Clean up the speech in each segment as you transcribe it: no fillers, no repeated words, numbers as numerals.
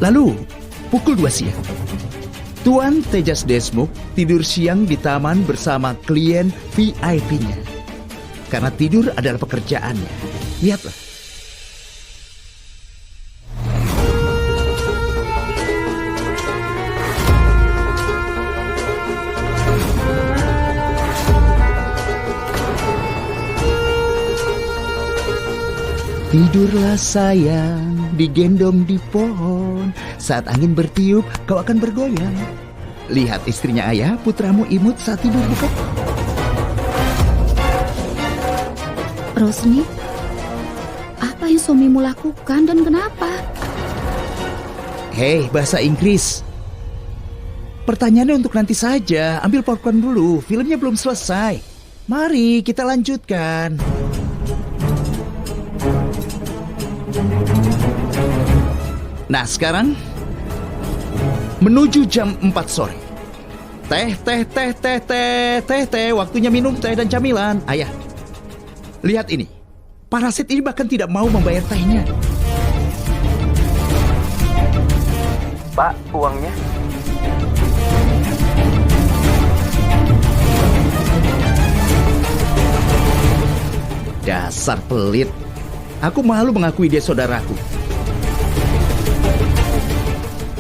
Lalu, pukul 2 siang, Tuan Tejas Desmukh tidur siang di taman bersama klien VIP-nya. Karena tidur adalah pekerjaannya. Lihatlah. Tidurlah sayang, digendong di pohon. Saat angin bertiup, kau akan bergoyang. Lihat istrinya ayah, putramu imut saat tidur, bukan? Rosni, apa yang suamimu lakukan dan kenapa? Hei, bahasa Inggris. Pertanyaannya untuk nanti saja. Ambil popcorn dulu, filmnya belum selesai. Mari kita lanjutkan. Nah sekarang menuju jam 4 sore. Teh, waktunya minum teh dan camilan. Ayah, lihat ini. Parasit ini bahkan tidak mau membayar tehnya. Pak, uangnya. Dasar pelit. Aku malu mengakui dia saudaraku.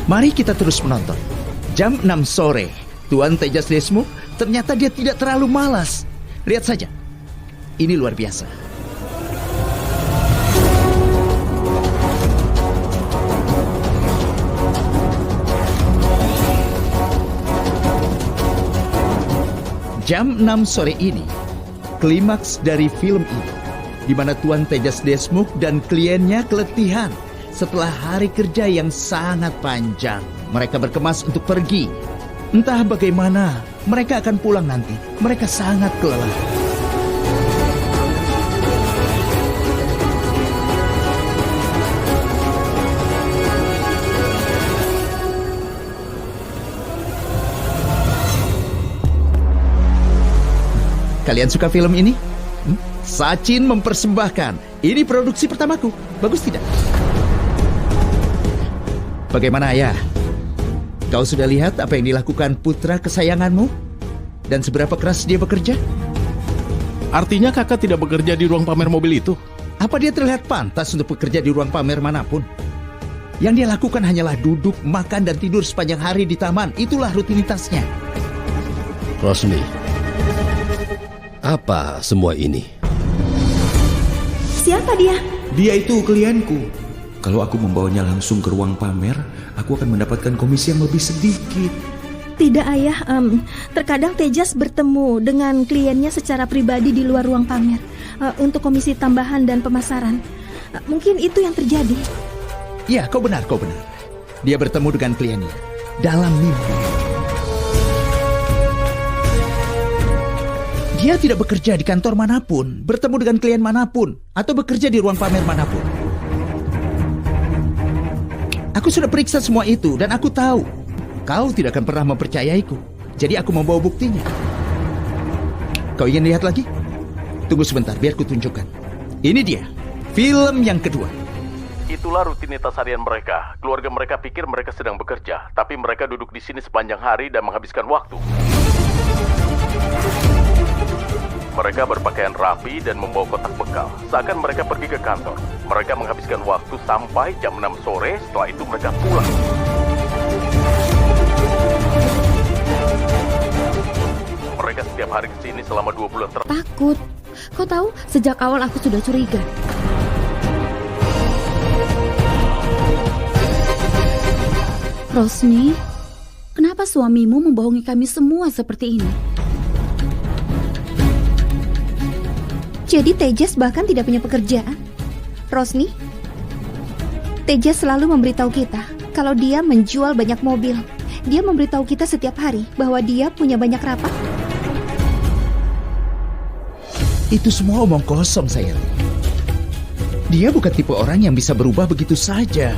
Mari kita terus menonton. Jam 6 sore, Tuan Tejas Desmukh ternyata dia tidak terlalu malas. Lihat saja. Ini luar biasa. Jam 6 sore ini, klimaks dari film ini, di mana Tuan Tejas Desmukh dan kliennya keletihan setelah hari kerja yang sangat panjang. Mereka berkemas untuk pergi. Entah bagaimana, mereka akan pulang nanti. Mereka sangat kelelahan. Kalian suka film ini? Sachin mempersembahkan. Ini produksi pertamaku. Bagus tidak? Bagaimana ayah? Kau sudah lihat apa yang dilakukan putra kesayanganmu? Dan seberapa keras dia bekerja? Artinya kakak tidak bekerja di ruang pamer mobil itu? Apa dia terlihat pantas untuk bekerja di ruang pamer manapun? Yang dia lakukan hanyalah duduk, makan, dan tidur sepanjang hari di taman. Itulah rutinitasnya. Rosni, apa semua ini? Siapa dia? Dia itu klienku. Kalau aku membawanya langsung ke ruang pamer, aku akan mendapatkan komisi yang lebih sedikit. Tidak ayah, terkadang Tejas bertemu dengan kliennya secara pribadi di luar ruang pamer untuk komisi tambahan dan pemasaran. Mungkin itu yang terjadi. Ya, kau benar. Dia bertemu dengan kliennya dalam mimpi. Dia tidak bekerja di kantor manapun, bertemu dengan klien manapun, atau bekerja di ruang pamer manapun. Aku sudah periksa semua itu dan aku tahu kau tidak akan pernah mempercayaiku. Jadi aku membawa buktinya. Kau ingin lihat lagi? Tunggu sebentar, biar ku tunjukkan. Ini dia, film yang kedua. Itulah rutinitas harian mereka. Keluarga mereka pikir mereka sedang bekerja, tapi mereka duduk di sini sepanjang hari dan menghabiskan waktu. Mereka berpakaian rapi dan membawa kotak bekal. Seakan mereka pergi ke kantor. Mereka menghabiskan waktu sampai jam 6 sore. Setelah itu mereka pulang. Mereka setiap hari ke sini selama 2 bulan Takut. Kau tahu, sejak awal aku sudah curiga. Rosni, kenapa suamimu membohongi kami semua seperti ini? Jadi Tejas bahkan tidak punya pekerjaan. Rosni, Tejas selalu memberitahu kita kalau dia menjual banyak mobil. Dia memberitahu kita setiap hari bahwa dia punya banyak rapat. Itu semua omong kosong, sayang. Dia bukan tipe orang yang bisa berubah begitu saja.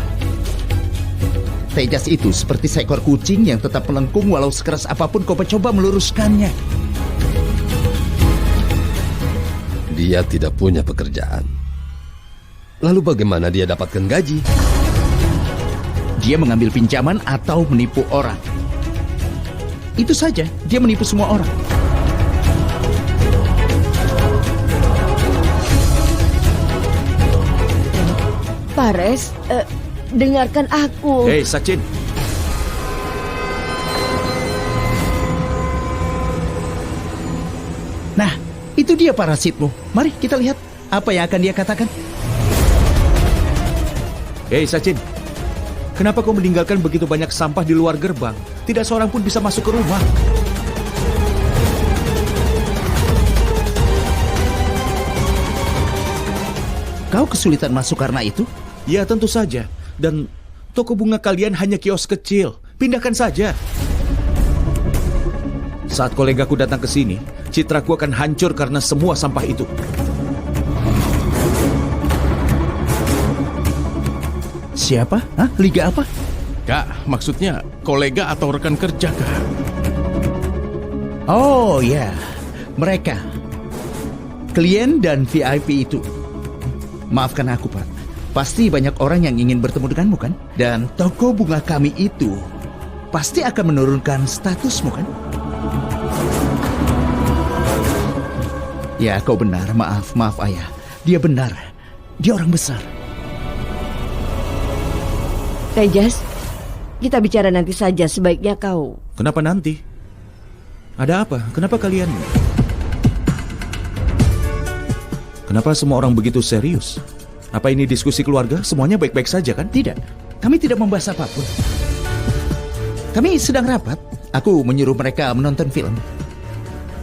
Tejas itu seperti seekor kucing yang tetap melengkung walau sekeras apapun kau mencoba meluruskannya. Dia tidak punya pekerjaan. Lalu bagaimana dia dapatkan gaji? Dia mengambil pinjaman atau menipu orang. Itu saja, dia menipu semua orang. Pares, dengarkan aku. Hei, Sachin. Nah, itu dia parasitmu. Mari kita lihat apa yang akan dia katakan. Hei, Sachin. Kenapa kau meninggalkan begitu banyak sampah di luar gerbang? Tidak seorang pun bisa masuk ke rumah. Kau kesulitan masuk karena itu? Ya, tentu saja. Dan toko bunga kalian hanya kios kecil. Pindahkan saja. Saat kolegaku datang ke sini, citraku akan hancur karena semua sampah itu. Siapa? Hah? Liga apa? Kak, maksudnya kolega atau rekan kerja, Kak? Oh ya, mereka. Klien dan VIP itu. Maafkan aku, Pak. Pasti banyak orang yang ingin bertemu denganmu, kan? Dan toko bunga kami itu pasti akan menurunkan statusmu, kan? Ya, kau benar. Maaf ayah. Dia benar. Dia orang besar. Tejas, kita bicara nanti saja, sebaiknya kau. Kenapa nanti? Ada apa? Kenapa kalian? Kenapa semua orang begitu serius? Apa ini diskusi keluarga? Semuanya baik-baik saja, kan? Tidak, kami tidak membahas apapun. Kami sedang rapat. Aku menyuruh mereka menonton film.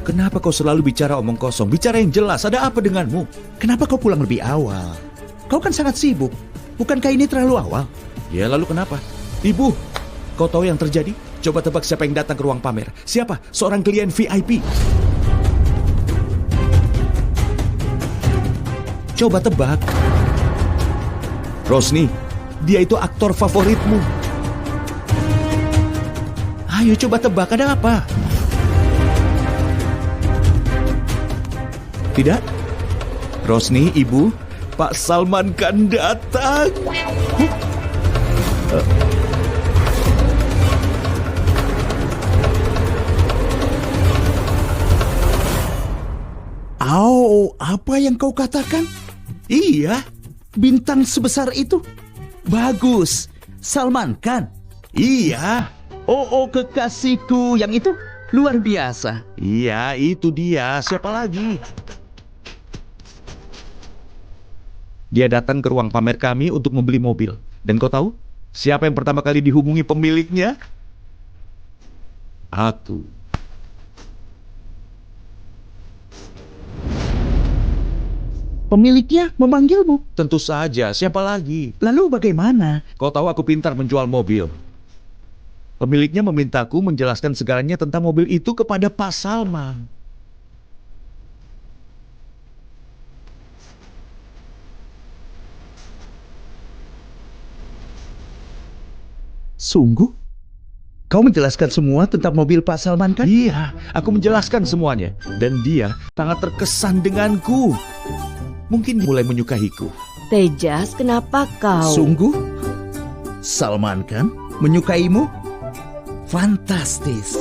Kenapa kau selalu bicara omong kosong? Bicara yang jelas, ada apa denganmu? Kenapa kau pulang lebih awal? Kau kan sangat sibuk. Bukankah ini terlalu awal? Ya, lalu kenapa? Ibu, kau tahu yang terjadi? Coba tebak siapa yang datang ke ruang pamer. Siapa? Seorang klien VIP. Coba tebak. Rosni, dia itu aktor favoritmu. Ayo coba tebak, ada apa? Tidak? Rosni, ibu, Pak Salman Khan datang. Apa yang kau katakan? Iya. Bintang sebesar itu? Bagus. Salman Khan? Iya. Oh, kekasihku yang itu luar biasa. Iya, itu dia. Siapa lagi? Dia datang ke ruang pamer kami untuk membeli mobil. Dan kau tahu? Siapa yang pertama kali dihubungi pemiliknya? Aku. Pemiliknya memanggilmu. Tentu saja, siapa lagi? Lalu bagaimana? Kau tahu aku pintar menjual mobil. Pemiliknya memintaku menjelaskan segalanya tentang mobil itu kepada Pak Salman. Sungguh? Kau menjelaskan semua tentang mobil Pak Salman Khan? Iya, aku menjelaskan semuanya. Dan dia sangat terkesan denganku. Mungkin dia mulai menyukaiku. Tejas, kenapa kau? Sungguh? Salman Khan menyukaimu? Fantastis.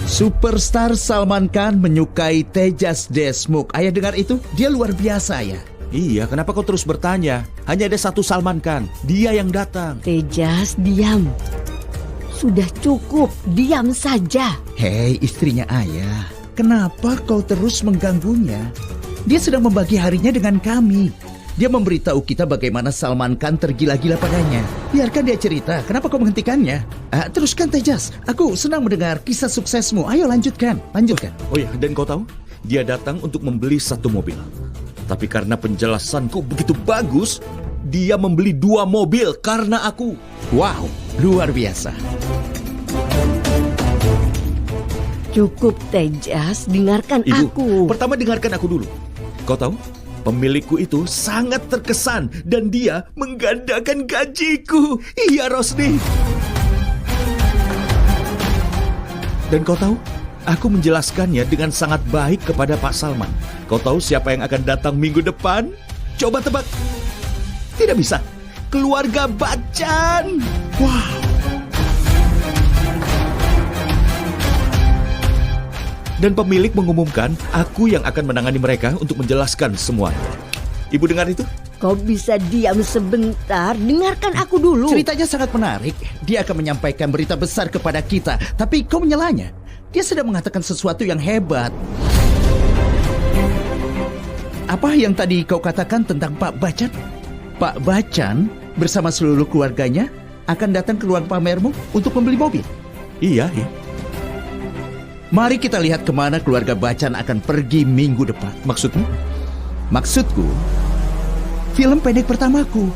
Superstar Salman Khan menyukai Tejas Deshmukh. Ayah dengar itu? Dia luar biasa ya. Iya, kenapa kau terus bertanya? Hanya ada satu Salman Khan. Dia yang datang. Tejas, diam. Sudah cukup, diam saja. Hei, istrinya ayah. Kenapa kau terus mengganggunya? Dia sedang membagi harinya dengan kami. Dia memberitahu kita bagaimana Salman Khan tergila-gila padanya. Biarkan dia cerita. Kenapa kau menghentikannya? Teruskan Tejas. Aku senang mendengar kisah suksesmu. Ayo lanjutkan. Oh ya, dan kau tahu? Dia datang untuk membeli satu mobil. Tapi karena penjelasanku begitu bagus, dia membeli 2 mobil karena aku. Wow, luar biasa. Cukup, Tejas, dengarkan Ibu, aku. pertama dengarkan aku dulu. Kau tahu? Pemilikku itu sangat terkesan dan dia menggandakan gajiku. Iya, Rosni. Dan kau tahu? Aku menjelaskannya dengan sangat baik kepada Pak Salman. Kau tahu siapa yang akan datang minggu depan? Coba tebak. Tidak bisa. keluarga Bachchan. Wow. Dan pemilik mengumumkan aku yang akan menangani mereka untuk menjelaskan semuanya. Ibu dengar itu? Kau bisa diam sebentar? Dengarkan aku dulu. Ceritanya sangat menarik. Dia akan menyampaikan berita besar kepada kita, tapi kau menyalanya. Dia sedang mengatakan sesuatu yang hebat. Apa yang tadi kau katakan tentang Pak Bachchan? Pak Bachchan bersama seluruh keluarganya akan datang ke ruang pamermu untuk membeli mobil. Iya. Mari kita lihat kemana keluarga Bachchan akan pergi minggu depan. Maksudmu? Maksudku, film pendek pertamaku.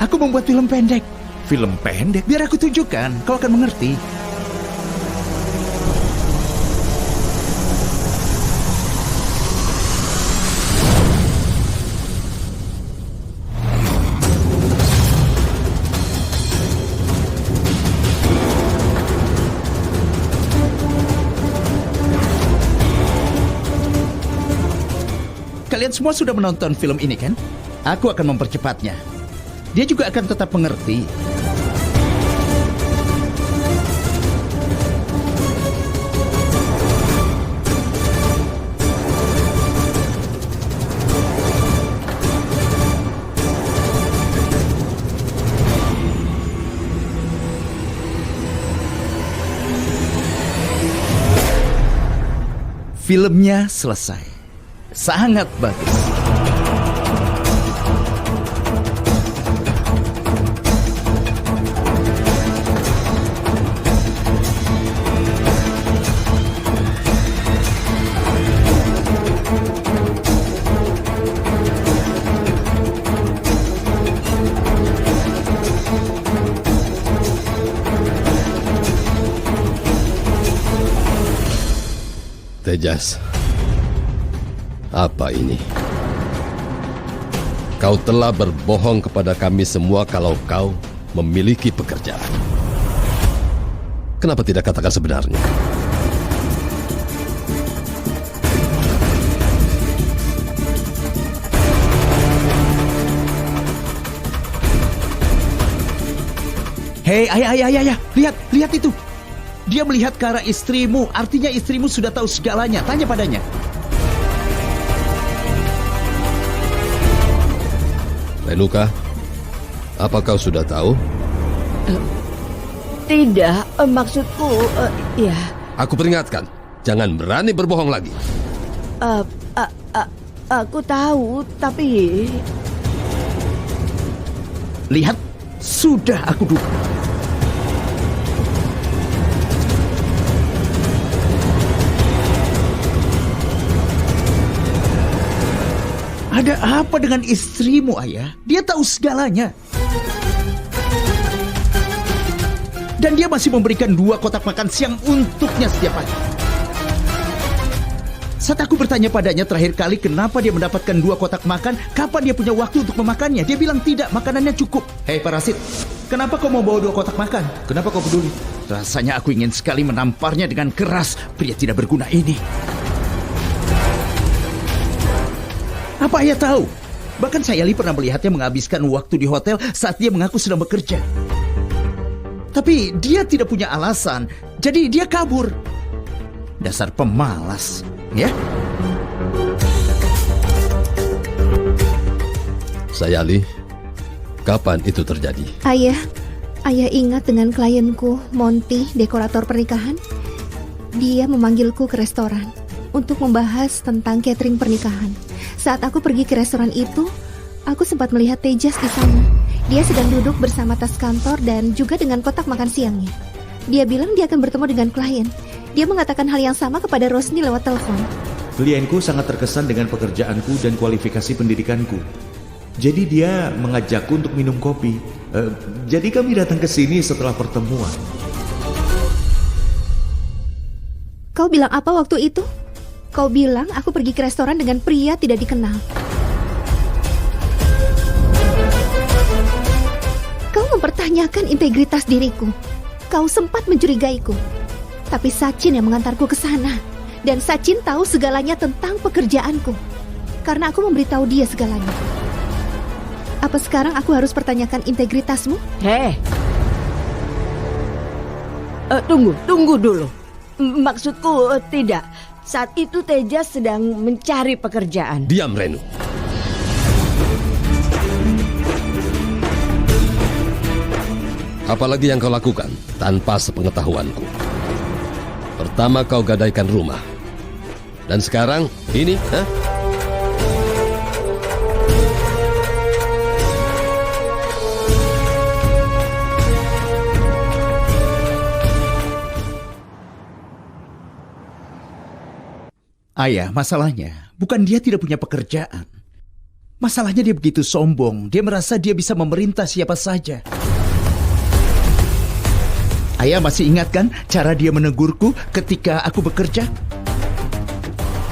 Aku membuat film pendek. Film pendek? Biar aku tunjukkan, kau akan mengerti. Kalian semua sudah menonton film ini kan? Aku akan mempercepatnya. Dia juga akan tetap mengerti. Filmnya selesai. Sangat bagus. Tejas, apa ini? Kau telah berbohong kepada kami semua kalau kau memiliki pekerjaan. Kenapa tidak katakan sebenarnya? Hei, ayah, lihat itu. Dia melihat ke arah istrimu, artinya istrimu sudah tahu segalanya. Tanya padanya. Renuka, apa kau sudah tahu? Tidak, maksudku, ya. Aku peringatkan, jangan berani berbohong lagi. Aku tahu, tapi... Lihat, sudah aku duga. Ada apa dengan istrimu, ayah? Dia tahu segalanya. Dan dia masih memberikan 2 kotak makan siang untuknya setiap pagi. Saat aku bertanya padanya terakhir kali kenapa dia mendapatkan 2 kotak makan, kapan dia punya waktu untuk memakannya, dia bilang tidak, makanannya cukup. Hei parasit, kenapa kau mau bawa 2 kotak makan? Kenapa kau peduli? Rasanya aku ingin sekali menamparnya dengan keras, pria tidak berguna ini. Apa ayah tahu? Bahkan Sayali pernah melihatnya menghabiskan waktu di hotel saat dia mengaku sedang bekerja. Tapi dia tidak punya alasan, jadi dia kabur. Dasar pemalas, ya? Sayali, kapan itu terjadi? Ayah ingat dengan klienku, Monty, dekorator pernikahan. Dia memanggilku ke restoran untuk membahas tentang catering pernikahan. Saat aku pergi ke restoran itu, aku sempat melihat Tejas di sana. Dia sedang duduk bersama tas kantor dan juga dengan kotak makan siangnya. Dia bilang dia akan bertemu dengan klien. Dia mengatakan hal yang sama kepada Rosni lewat telepon. Klienku sangat terkesan dengan pekerjaanku dan kualifikasi pendidikanku. Jadi dia mengajakku untuk minum kopi. Jadi kami datang ke sini setelah pertemuan. Kau bilang apa waktu itu? Kau bilang aku pergi ke restoran dengan pria tidak dikenal. Kau mempertanyakan integritas diriku. Kau sempat mencurigaiku. Tapi Sachin yang mengantarku ke sana. Dan Sachin tahu segalanya tentang pekerjaanku. Karena aku memberitahu dia segalanya. Apa sekarang aku harus pertanyakan integritasmu? Tunggu dulu. Maksudku tidak. Saat itu Tejas sedang mencari pekerjaan. Diam, Renu. Apalagi yang kau lakukan tanpa sepengetahuanku. Pertama kau gadaikan rumah. Dan sekarang ini, Ayah, masalahnya bukan dia tidak punya pekerjaan. Masalahnya dia begitu sombong. Dia merasa dia bisa memerintah siapa saja. Ayah masih ingat kan cara dia menegurku ketika aku bekerja?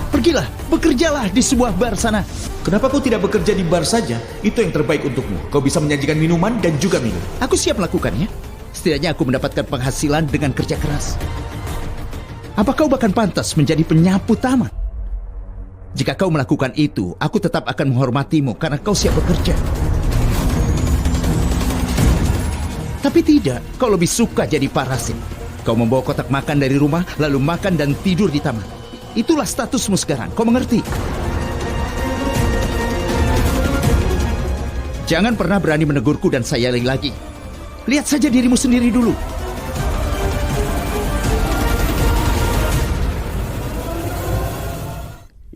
Pergilah, bekerjalah di sebuah bar sana. Kenapa kau tidak bekerja di bar saja? Itu yang terbaik untukmu. Kau bisa menyajikan minuman dan juga minum. Aku siap melakukannya. Setidaknya aku mendapatkan penghasilan dengan kerja keras. Apa kau bahkan pantas menjadi penyapu taman? Jika kau melakukan itu, aku tetap akan menghormatimu karena kau siap bekerja. Tapi tidak, kau lebih suka jadi parasit. Kau membawa kotak makan dari rumah, lalu makan dan tidur di taman. Itulah statusmu sekarang, kau mengerti? Jangan pernah berani menegurku dan saya lagi. Lihat saja dirimu sendiri dulu.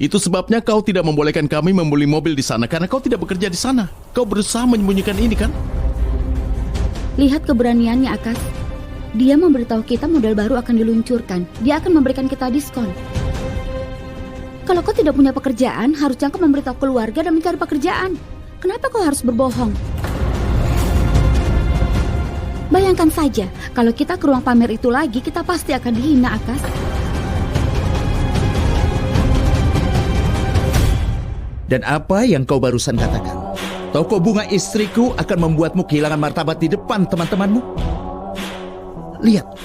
Itu sebabnya kau tidak membolehkan kami membeli mobil di sana karena kau tidak bekerja di sana. Kau berusaha menyembunyikan ini kan? Lihat keberaniannya, Akas. Dia memberitahu kita model baru akan diluncurkan. Dia akan memberikan kita diskon. Kalau kau tidak punya pekerjaan, harusnya kau memberitahu keluarga dan mencari pekerjaan. Kenapa kau harus berbohong? Bayangkan saja, kalau kita ke ruang pamer itu lagi, kita pasti akan dihina, Akas. Dan apa yang kau barusan katakan? Toko bunga istriku akan membuatmu kehilangan martabat di depan teman-temanmu.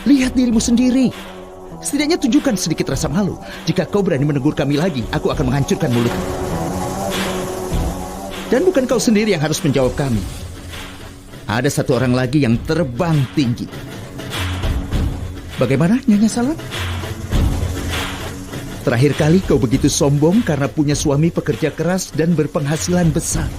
Lihat dirimu sendiri. Setidaknya tunjukkan sedikit rasa malu. Jika kau berani menegur kami lagi, aku akan menghancurkan mulutmu. Dan bukan kau sendiri yang harus menjawab kami. Ada satu orang lagi yang terbang tinggi. Bagaimana, Nyonya Salon? Terakhir kali kau begitu sombong karena punya suami pekerja keras dan berpenghasilan besar.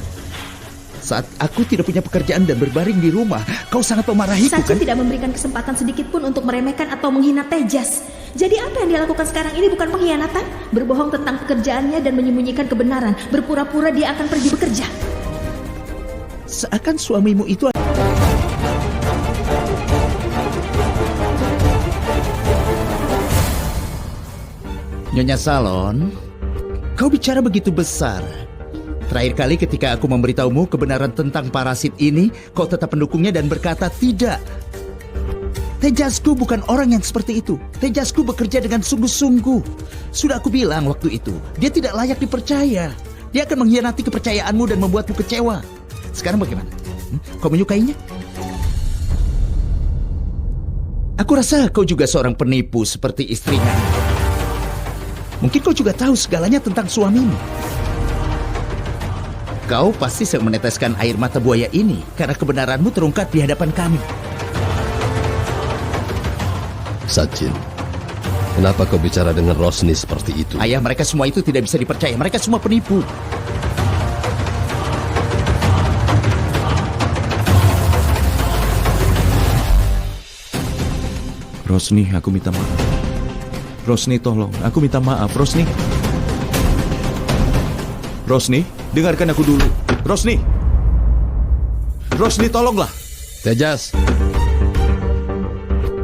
Saat aku tidak punya pekerjaan dan berbaring di rumah, kau sangat memarahiku, Sachi kan? tidak memberikan kesempatan sedikit pun untuk meremehkan atau menghina Tejas. Jadi apa yang dia lakukan sekarang ini bukan pengkhianatan? Berbohong tentang pekerjaannya dan menyembunyikan kebenaran. Berpura-pura dia akan pergi bekerja. Seakan suamimu itu... Nyonya Salon, kau bicara begitu besar. Terakhir kali ketika aku memberitahumu kebenaran tentang parasit ini, kau tetap mendukungnya dan berkata tidak. Tejasku bukan orang yang seperti itu. Tejasku bekerja dengan sungguh-sungguh. Sudah aku bilang waktu itu, dia tidak layak dipercaya. Dia akan mengkhianati kepercayaanmu dan membuatmu kecewa. Sekarang bagaimana? Kau menyukainya? Aku rasa kau juga seorang penipu seperti istrinya. Mungkin kau juga tahu segalanya tentang suamimu. Kau pasti sedang meneteskan air mata buaya ini karena kebenaranmu terungkap di hadapan kami. Sachin, kenapa kau bicara dengan Rosni seperti itu? Ayah, mereka semua itu tidak bisa dipercaya. Mereka semua penipu. Rosni, aku minta maaf. Rosni, tolong. Aku minta maaf, Rosni. Rosni, dengarkan aku dulu. Rosni! Rosni, tolonglah. Tejas,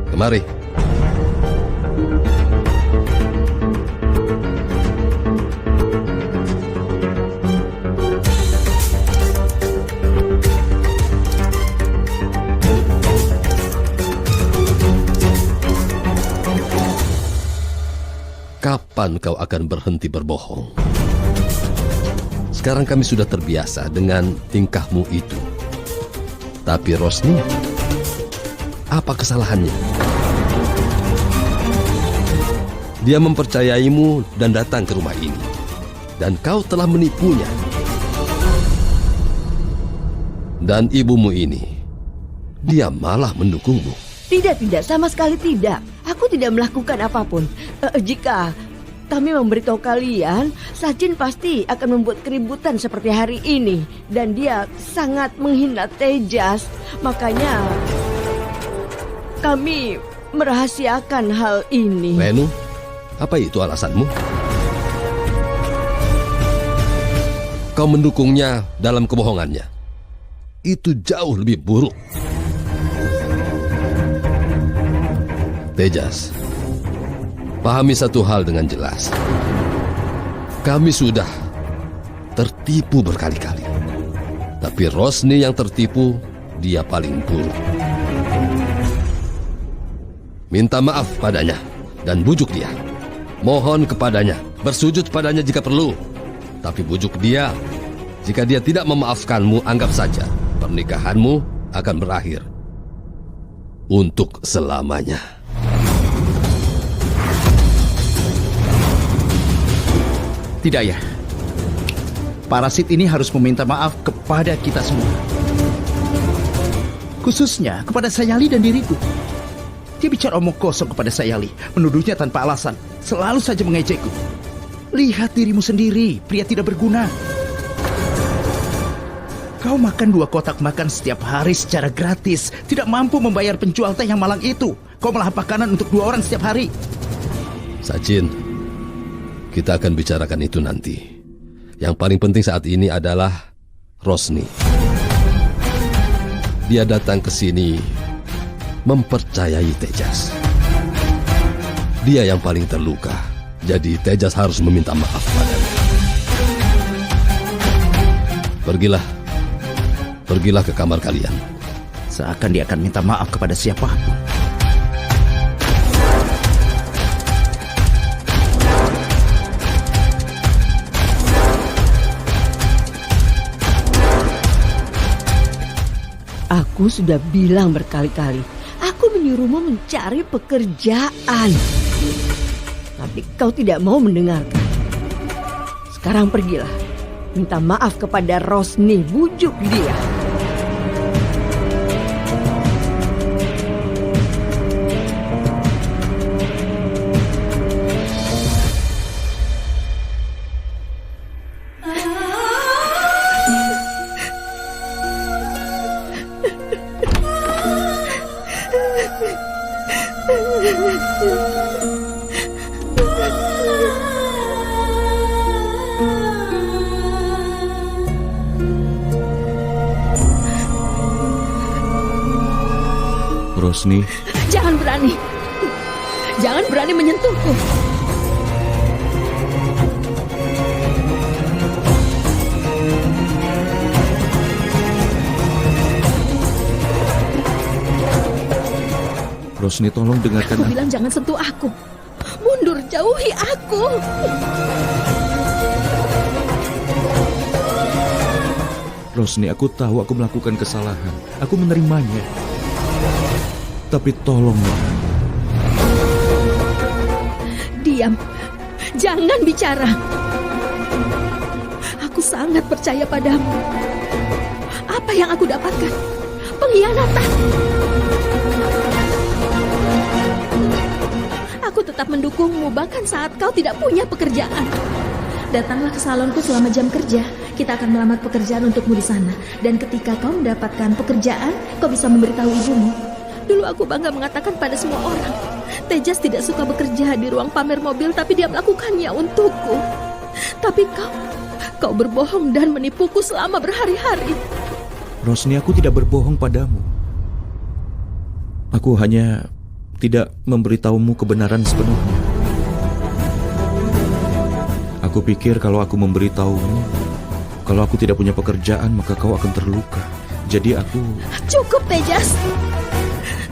kemari. Kapan kau akan berhenti berbohong? Sekarang kami sudah terbiasa dengan tingkahmu itu. Tapi Rosni, apa kesalahannya? Dia mempercayaimu dan datang ke rumah ini. Dan kau telah menipunya. Dan ibumu ini, dia malah mendukungmu. Tidak, sama sekali tidak. Aku tidak melakukan apapun. Jika kami memberitahu kalian, Sachin pasti akan membuat keributan seperti hari ini. Dan dia sangat menghina Tejas. Makanya kami merahasiakan hal ini. Renu, apa itu alasanmu? Kau mendukungnya dalam kebohongannya. Itu jauh lebih buruk. Tejas, pahami satu hal dengan jelas. Kami sudah tertipu berkali-kali. Tapi Rosni yang tertipu, dia paling buruk. Minta maaf padanya dan bujuk dia. Mohon kepadanya, bersujud padanya jika perlu. Tapi bujuk dia. Jika dia tidak memaafkanmu, anggap saja pernikahanmu akan berakhir untuk selamanya. Tidak ya. Parasit ini harus meminta maaf kepada kita semua. Khususnya kepada Sayali dan diriku. Dia bicara omong kosong kepada Sayali, menuduhnya tanpa alasan, selalu saja mengejekku. Lihat dirimu sendiri, pria tidak berguna. Kau makan 2 kotak makan setiap hari secara gratis, tidak mampu membayar penjual teh yang malang itu. Kau melahap makanan untuk 2 orang setiap hari. Sachin, kita akan bicarakan itu nanti. Yang paling penting saat ini adalah Rosni. Dia datang ke sini mempercayai Tejas. Dia yang paling terluka, jadi Tejas harus meminta maaf padanya. Pergilah ke kamar kalian. Seakan dia akan minta maaf kepada siapapun. Aku sudah bilang berkali-kali, aku menyuruhmu mencari pekerjaan. Tapi kau tidak mau mendengarkan. Sekarang pergilah. Minta maaf kepada Rosni, bujuk dia. Rosni, Jangan berani menyentuhku. Rosni, tolong dengarkan Aku bilang jangan sentuh aku. Mundur, jauhi aku. Rosni, aku tahu aku melakukan kesalahan. Aku menerimanya. Tapi tolonglah. Diam. Jangan bicara. Aku sangat percaya padamu. Apa yang aku dapatkan? Pengkhianatan. Aku tetap mendukungmu bahkan saat kau tidak punya pekerjaan. Datanglah ke salonku selama jam kerja. Kita akan melamar pekerjaan untukmu di sana. Dan ketika kau mendapatkan pekerjaan, kau bisa memberitahu ibumu. Dulu aku bangga mengatakan pada semua orang, Tejas tidak suka bekerja di ruang pamer mobil, tapi dia melakukannya untukku. Tapi kau berbohong dan menipuku selama berhari-hari. Rosni, aku tidak berbohong padamu. Aku hanya tidak memberitahumu kebenaran sepenuhnya. Aku pikir kalau aku memberitahumu, kalau aku tidak punya pekerjaan, maka kau akan terluka. Jadi aku... Cukup, Tejas.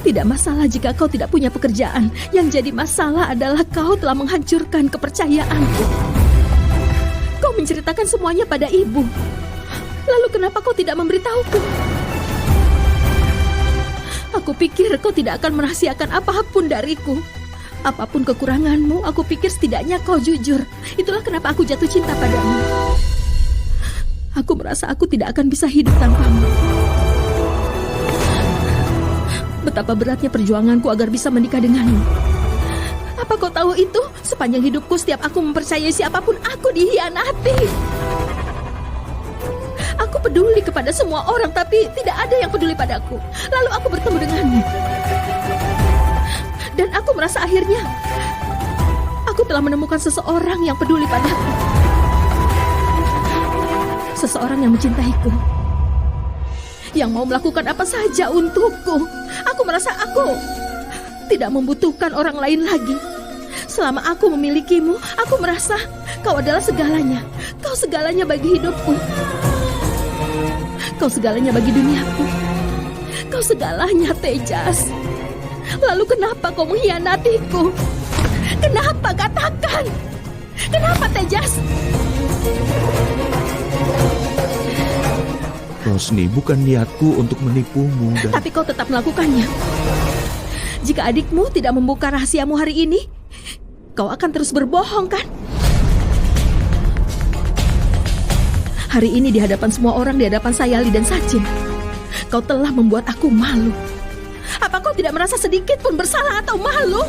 Tidak masalah jika kau tidak punya pekerjaan. Yang jadi masalah adalah kau telah menghancurkan kepercayaanku. Kau menceritakan semuanya pada ibu. Lalu kenapa kau tidak memberitahuku? Aku pikir kau tidak akan merahasiakan apapun dariku. Apapun kekuranganmu, aku pikir setidaknya kau jujur. Itulah kenapa aku jatuh cinta padamu. Aku merasa aku tidak akan bisa hidup tanpamu. betapa beratnya perjuanganku agar bisa menikah denganmu. Apa kau tahu itu? Sepanjang hidupku setiap aku mempercayai siapapun, aku dihianati. Aku peduli kepada semua orang, tapi tidak ada yang peduli padaku. Lalu aku bertemu denganmu. Dan aku merasa akhirnya aku telah menemukan seseorang yang peduli padaku. Seseorang yang mencintaiku, yang mau melakukan apa saja untukku. Aku merasa aku tidak membutuhkan orang lain lagi. Selama aku memilikimu, aku merasa kau adalah segalanya. Kau segalanya bagi hidupku. Kau segalanya bagi duniaku. Kau segalanya, Tejas. Lalu kenapa kau mengkhianatiku? Kenapa? Katakan. Kenapa, Tejas? Rosni, bukan niatku untuk menipumu dan... Tapi kau tetap melakukannya. Jika adikmu tidak membuka rahasiamu hari ini, kau akan terus berbohong, kan? Hari ini di hadapan semua orang, di hadapan Sayali dan Sachin, kau telah membuat aku malu. Apa kau tidak merasa sedikit pun bersalah atau malu?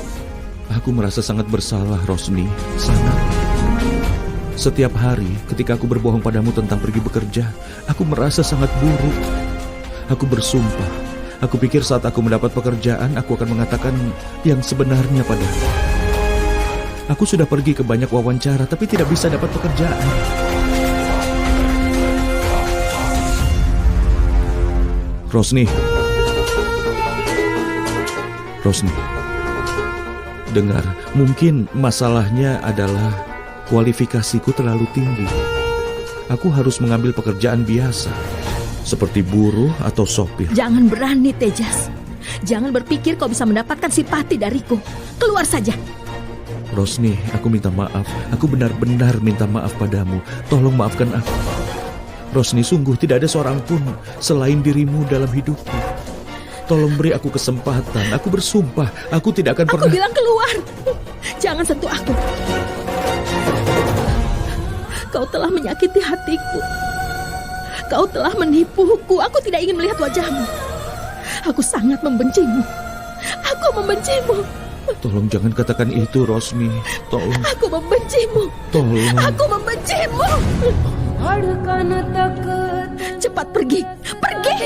Aku merasa sangat bersalah, Rosni. Sangat. Setiap hari ketika aku berbohong padamu tentang pergi bekerja, aku merasa sangat buruk. Aku bersumpah. Aku pikir saat aku mendapat pekerjaan, aku akan mengatakan yang sebenarnya padamu. Aku sudah pergi ke banyak wawancara, tapi tidak bisa dapat pekerjaan. Rosni. Dengar, mungkin masalahnya adalah kualifikasiku terlalu tinggi. Aku harus mengambil pekerjaan biasa, seperti buruh atau sopir. Jangan berani, Tejas. Jangan berpikir kau bisa mendapatkan simpati dariku. Keluar saja. Rosni, aku minta maaf. Aku benar-benar minta maaf padamu. Tolong maafkan aku. Rosni, sungguh tidak ada seorang pun selain dirimu dalam hidupku. Tolong beri aku kesempatan. Aku bersumpah, aku tidak akan pernah... Aku bilang keluar. Jangan sentuh aku. Kau telah menyakiti hatiku. Kau telah menipuku. Aku tidak ingin melihat wajahmu. Aku sangat membencimu. Aku membencimu. Tolong jangan katakan itu, Rosni. Tolong. Aku membencimu. Tolong. Aku membencimu. Cepat pergi. Pergi.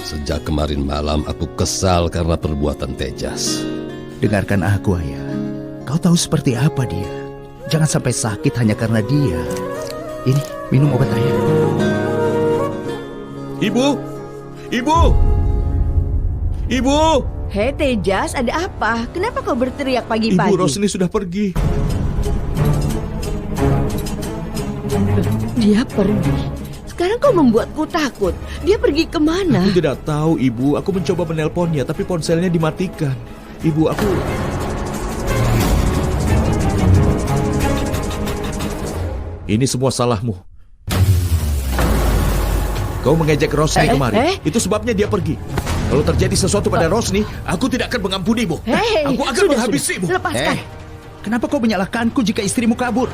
Sejak kemarin malam aku kesal karena perbuatan Tejas. Dengarkan aku, Ayah. Kau tahu seperti apa dia. Jangan sampai sakit hanya karena dia. Ini, minum obat Ayah. Ibu! Ibu! Ibu! Hei Tejas, ada apa? Kenapa kau berteriak pagi-pagi? Ibu, Rosni sudah pergi. Dia pergi. Sekarang kau membuatku takut. Dia pergi kemana? Aku tidak tahu, Ibu. Aku mencoba menelponnya, tapi ponselnya dimatikan. Ibu, aku... Ini semua salahmu. Kau mengejek Rosni kemarin. Itu sebabnya dia pergi. Kalau terjadi sesuatu pada Rosni, aku tidak akan mengampunimu. Aku akan menghabisimu. Lepaskan. Kenapa kau menyalahkanku jika istrimu kabur?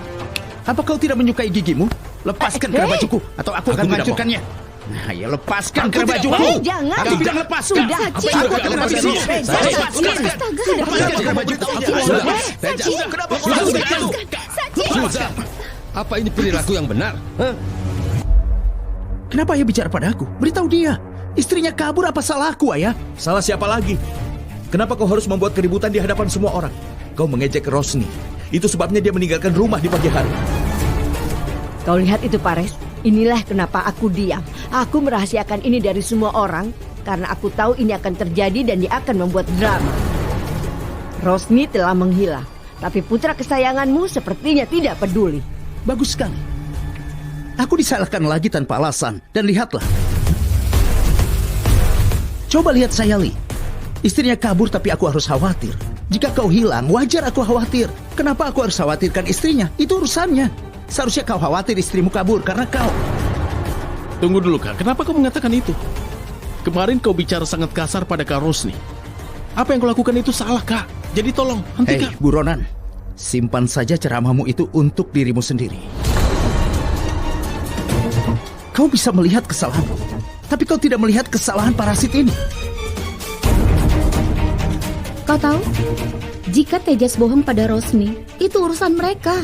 Apa kau tidak menyukai gigimu? Lepaskan kerah bajuku, atau aku akan menghancurkannya. Nah, ya lepaskan kerah bajuku. Jangan. Aku bilang lepaskan. Sudah, Aku akan menghabisimu. Lepaskan kerah bajuku. Sudah. Apa ini perilaku yang benar? Kenapa Ayah bicara pada aku? Beritahu dia. Istrinya kabur, apa salahku, Ayah? Salah siapa lagi? Kenapa kau harus membuat keributan di hadapan semua orang? Kau mengejek Rosni. Itu sebabnya dia meninggalkan rumah di pagi hari. Kau lihat itu, Pares? Inilah kenapa aku diam. Aku merahasiakan ini dari semua orang karena aku tahu ini akan terjadi dan dia akan membuat drama. Rosni telah menghilang Tapi putra kesayanganmu sepertinya tidak peduli. Bagus sekali. Aku disalahkan lagi tanpa alasan. Dan lihatlah. Coba lihat Sayali. Istrinya kabur tapi aku harus khawatir. Jika kau hilang, wajar aku khawatir. Kenapa aku harus khawatirkan istrinya? Itu urusannya. Seharusnya kau khawatir istrimu kabur karena kau... Tunggu dulu Kak, kenapa kau mengatakan itu? Kemarin kau bicara sangat kasar pada Kak Rosni. Apa yang kau lakukan itu salah Kak. Jadi tolong, Hei, hentikan. buronan. Simpan saja ceramahmu itu untuk dirimu sendiri. Kau bisa melihat kesalahanmu, tapi kau tidak melihat kesalahan parasit ini. Kau tahu, jika Tejas bohong pada Rosni, itu urusan mereka.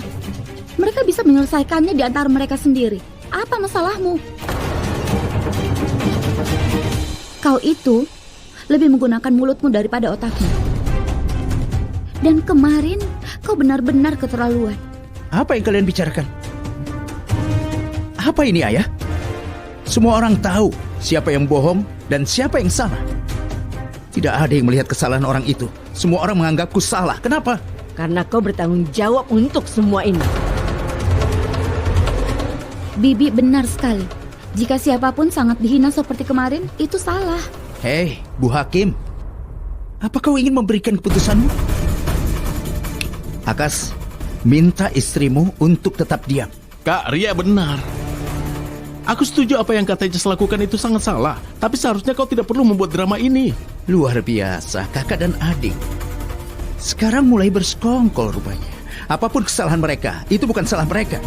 Mereka bisa menyelesaikannya di antara mereka sendiri. Apa masalahmu? Kau itu lebih menggunakan mulutmu daripada otakmu. Dan kemarin kau benar-benar keterlaluan. Apa yang kalian bicarakan? Apa ini, Ayah? Semua orang tahu siapa yang bohong dan siapa yang salah. Tidak ada yang melihat kesalahan orang itu. Semua orang menganggapku salah. Kenapa? Karena kau bertanggung jawab untuk semua ini. Bibi benar sekali. Jika siapapun sangat dihina seperti kemarin, itu salah. Hei, Bu Hakim. Apa kau ingin memberikan keputusanmu? Akas, minta istrimu untuk tetap diam. Kak, Ria benar. Aku setuju apa yang Kak Tejas lakukan itu sangat salah. Tapi seharusnya kau tidak perlu membuat drama ini. Luar biasa, kakak dan adik. Sekarang mulai bersekongkol rupanya. Apapun kesalahan mereka, itu bukan salah mereka.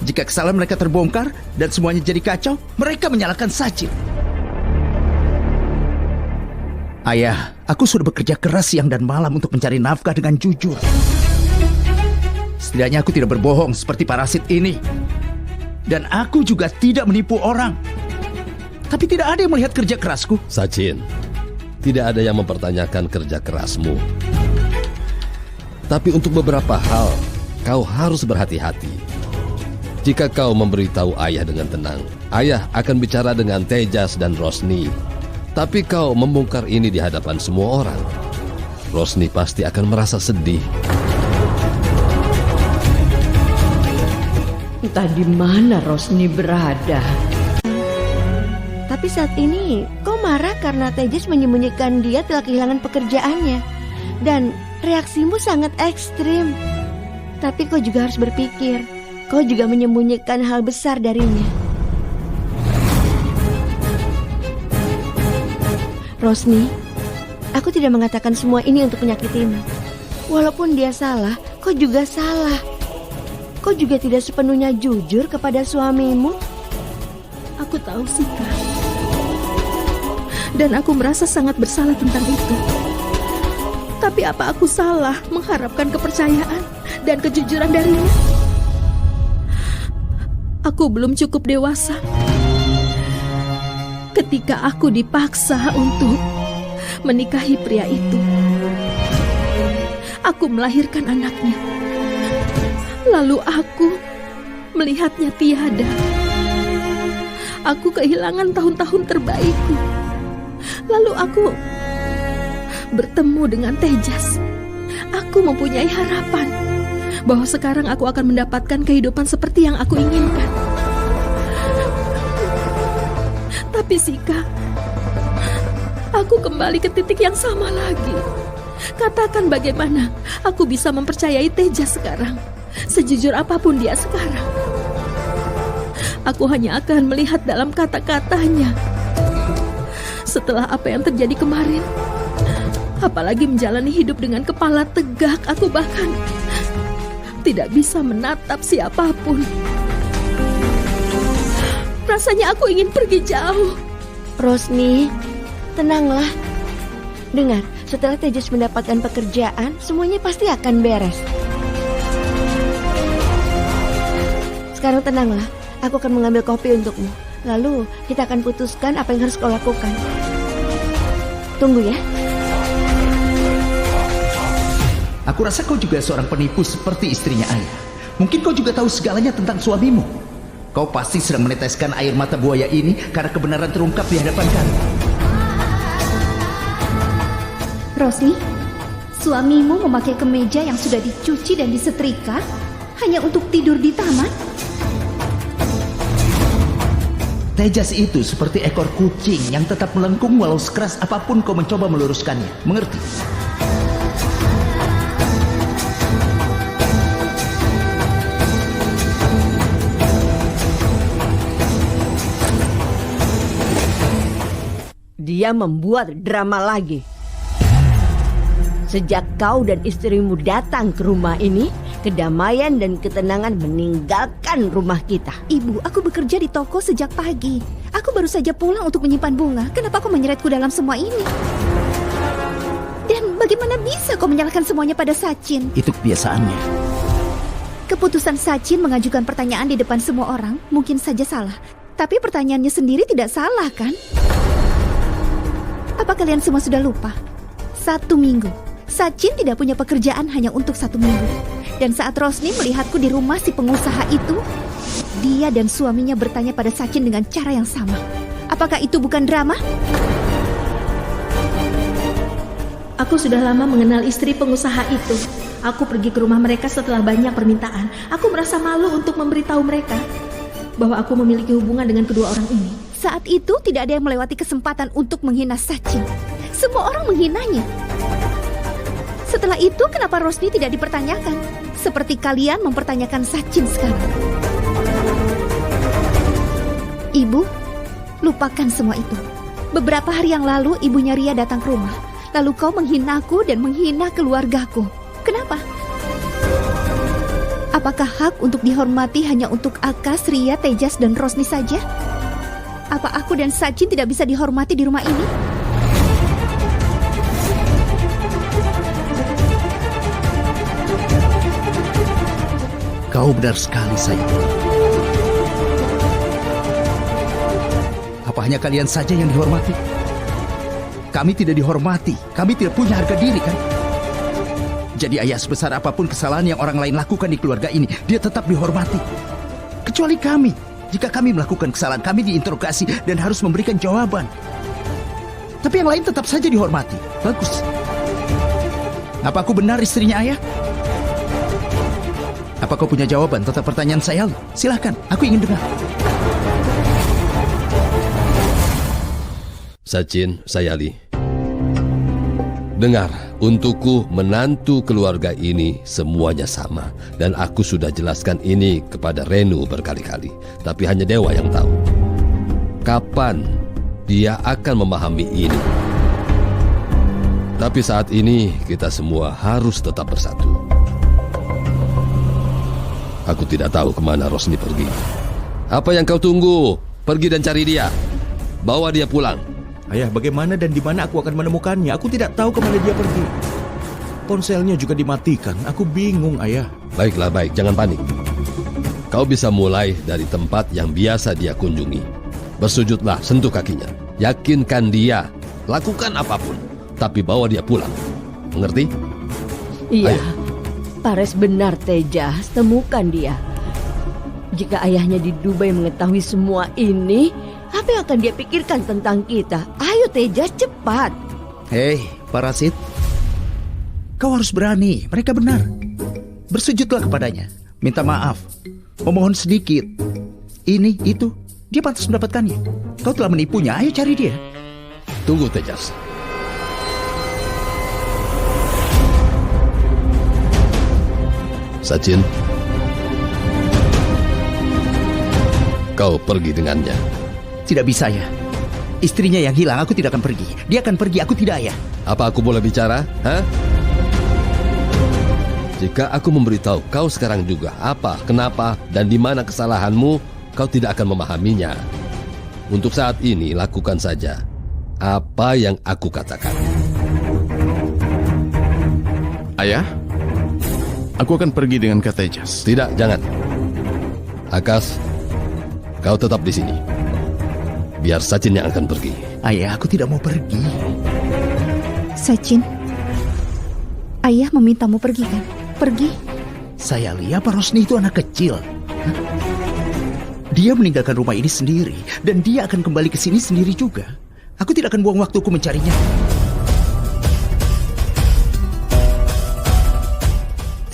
Jika kesalahan mereka terbongkar dan semuanya jadi kacau, mereka menyalahkan Sachin. Ayah, aku sudah bekerja keras siang dan malam untuk mencari nafkah dengan jujur. Setidaknya aku tidak berbohong seperti parasit ini. Dan aku juga tidak menipu orang. Tapi tidak ada yang melihat kerja kerasku. Sachin, tidak ada yang mempertanyakan kerja kerasmu. Tapi untuk beberapa hal, kau harus berhati-hati. Jika kau memberitahu ayah dengan tenang, ayah akan bicara dengan Tejas dan Rosni. Tapi kau membongkar ini di hadapan semua orang. Rosni pasti akan merasa sedih. Entah di mana Rosni berada. Tapi saat ini kau marah karena Tejas menyembunyikan dia telah kehilangan pekerjaannya. Dan reaksimu sangat ekstrim. Tapi kau juga harus berpikir, kau juga menyembunyikan hal besar darinya. Rosni, aku tidak mengatakan semua ini untuk menyakitimu. Walaupun dia salah, kau juga salah. Kau juga tidak sepenuhnya jujur kepada suamimu. Aku tahu sih, Kak. Dan aku merasa sangat bersalah tentang itu. Tapi apa aku salah mengharapkan kepercayaan dan kejujuran darinya? Aku belum cukup dewasa ketika aku dipaksa untuk menikahi pria itu. Aku melahirkan anaknya. Lalu aku melihatnya tiada. Aku kehilangan tahun-tahun terbaikku. Lalu aku bertemu dengan Tejas. Aku mempunyai harapan bahwa sekarang aku akan mendapatkan kehidupan seperti yang aku inginkan. Tapi Sika, aku kembali ke titik yang sama lagi. Katakan bagaimana aku bisa mempercayai Tejas sekarang. Sejujur apapun dia sekarang, aku hanya akan melihat dalam kata-katanya. Setelah apa yang terjadi kemarin, apalagi menjalani hidup dengan kepala tegak, aku bahkan tidak bisa menatap siapapun. Rasanya aku ingin pergi jauh. Rosni, tenanglah. Dengar, setelah Tejas mendapatkan pekerjaan, semuanya pasti akan beres. Sekarang tenanglah, aku akan mengambil kopi untukmu. Lalu kita akan putuskan apa yang harus kau lakukan. Tunggu ya. Aku rasa kau juga seorang penipu seperti istrinya ayah. Mungkin kau juga tahu segalanya tentang suamimu. Kau pasti sedang meneteskan air mata buaya ini karena kebenaran terungkap di hadapan kami. Rosni, Suamimu memakai kemeja yang sudah dicuci dan disetrika hanya untuk tidur di taman? Tejas itu seperti ekor kucing yang tetap melengkung walau sekeras apapun kau mencoba meluruskannya. Mengerti? Dia membuat drama lagi. Sejak kau dan istrimu datang ke rumah ini, kedamaian dan ketenangan meninggalkan rumah kita. Ibu, aku bekerja di toko sejak pagi. Aku baru saja pulang untuk menyimpan bunga. Kenapa kau menyeretku dalam semua ini? Dan bagaimana bisa kau menyalahkan semuanya pada Sachin? Itu kebiasaannya. Keputusan Sachin mengajukan pertanyaan di depan semua orang mungkin saja salah. Tapi pertanyaannya sendiri tidak salah, kan? Apa kalian semua sudah lupa? 1 minggu, Sachin tidak punya pekerjaan hanya untuk 1 minggu. Dan saat Rosni melihatku di rumah si pengusaha itu, dia dan suaminya bertanya pada Sachin dengan cara yang sama. Apakah itu bukan drama? Aku sudah lama mengenal istri pengusaha itu. Aku pergi ke rumah mereka setelah banyak permintaan. Aku merasa malu untuk memberitahu mereka bahwa aku memiliki hubungan dengan kedua orang ini. Saat itu tidak ada yang melewati kesempatan untuk menghina Sachin. Semua orang menghinanya. Setelah itu kenapa Rosni tidak dipertanyakan? Seperti kalian mempertanyakan Sachin sekarang. Ibu, lupakan semua itu. Beberapa hari yang lalu ibunya Ria datang ke rumah. Lalu kau menghinaku dan menghina keluargaku. Kenapa? Apakah hak untuk dihormati hanya untuk Akas, Ria, Tejas, dan Rosni saja? Apa aku dan Sachin tidak bisa dihormati di rumah ini? Kau benar sekali, sayang. Apa hanya kalian saja yang dihormati? Kami tidak dihormati. Kami tidak punya harga diri, kan? Jadi ayah, sebesar apapun kesalahan yang orang lain lakukan di keluarga ini, dia tetap dihormati. Kecuali kami. Jika kami melakukan kesalahan, kami diinterogasi dan harus memberikan jawaban. Tapi yang lain tetap saja dihormati. Bagus. Apa aku benar istrinya ayah? Apa kau punya jawaban tentang pertanyaan saya? Silahkan, aku ingin dengar. Sachin, Sayali. Dengar, untukku menantu keluarga ini semuanya sama. Dan aku sudah jelaskan ini kepada Renu berkali-kali. Tapi hanya Dewa yang tahu. Kapan dia akan memahami ini? Tapi saat ini kita semua harus tetap bersatu. Aku tidak tahu kemana Rosni pergi. Apa yang kau tunggu? Pergi dan cari dia. Bawa dia pulang. Ayah, bagaimana dan di mana aku akan menemukannya? Aku tidak tahu kemana dia pergi. Ponselnya juga dimatikan. Aku bingung, ayah. Baiklah, baik. Jangan panik. Kau bisa mulai dari tempat yang biasa dia kunjungi. Bersujudlah, sentuh kakinya. Yakinkan dia. Lakukan apapun. Tapi bawa dia pulang. Mengerti? Iya. Ayo. Pares benar, Tejas. Temukan dia. Jika ayahnya di Dubai mengetahui semua ini, apa yang akan dia pikirkan tentang kita? Ayo Tejas, cepat. Hei, parasit. Kau harus berani, mereka benar. Bersujudlah kepadanya. Minta maaf. Memohon sedikit. Ini, itu. Dia pantas mendapatkannya. Kau telah menipunya, ayo cari dia. Tunggu, Tejas. Sachin. Kau pergi dengannya. Tidak bisa, ya. Istrinya yang hilang, aku tidak akan pergi. Dia akan pergi, aku tidak, ya. Apa aku boleh bicara? Hah? Jika aku memberitahu kau sekarang juga apa, kenapa, dan di mana kesalahanmu, kau tidak akan memahaminya. Untuk saat ini, lakukan saja apa yang aku katakan. Ayah, aku akan pergi dengan Kak Tejas. Tidak, jangan. Akas, kau tetap di sini. Biar Sachin yang akan pergi. Ayah, aku tidak mau pergi. Sachin, ayah memintamu pergi, kan? Pergi. Saya lihat Pak Rosni itu anak kecil. Hah? Dia meninggalkan rumah ini sendiri. Dan dia akan kembali ke sini sendiri juga. Aku tidak akan buang waktuku mencarinya.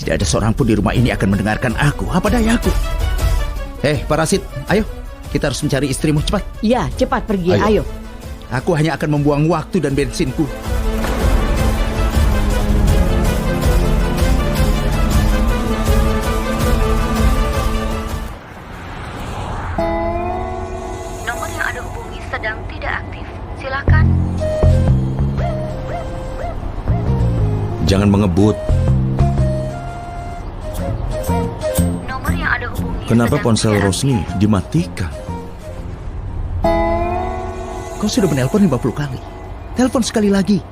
Tidak ada seorang pun di rumah ini akan mendengarkan aku. Apa daya aku? Parasit, ayo. Kita harus mencari istrimu, cepat. Ya, cepat pergi, ayo. Aku hanya akan membuang waktu dan bensinku. Nomor yang Anda hubungi sedang tidak aktif. Silakan. Jangan mengebut. Nomor yang Anda hubungi Kenapa sedang ponsel tidak Rosni dimatikan? Kau sudah menelpon 50 kali. Telepon sekali lagi.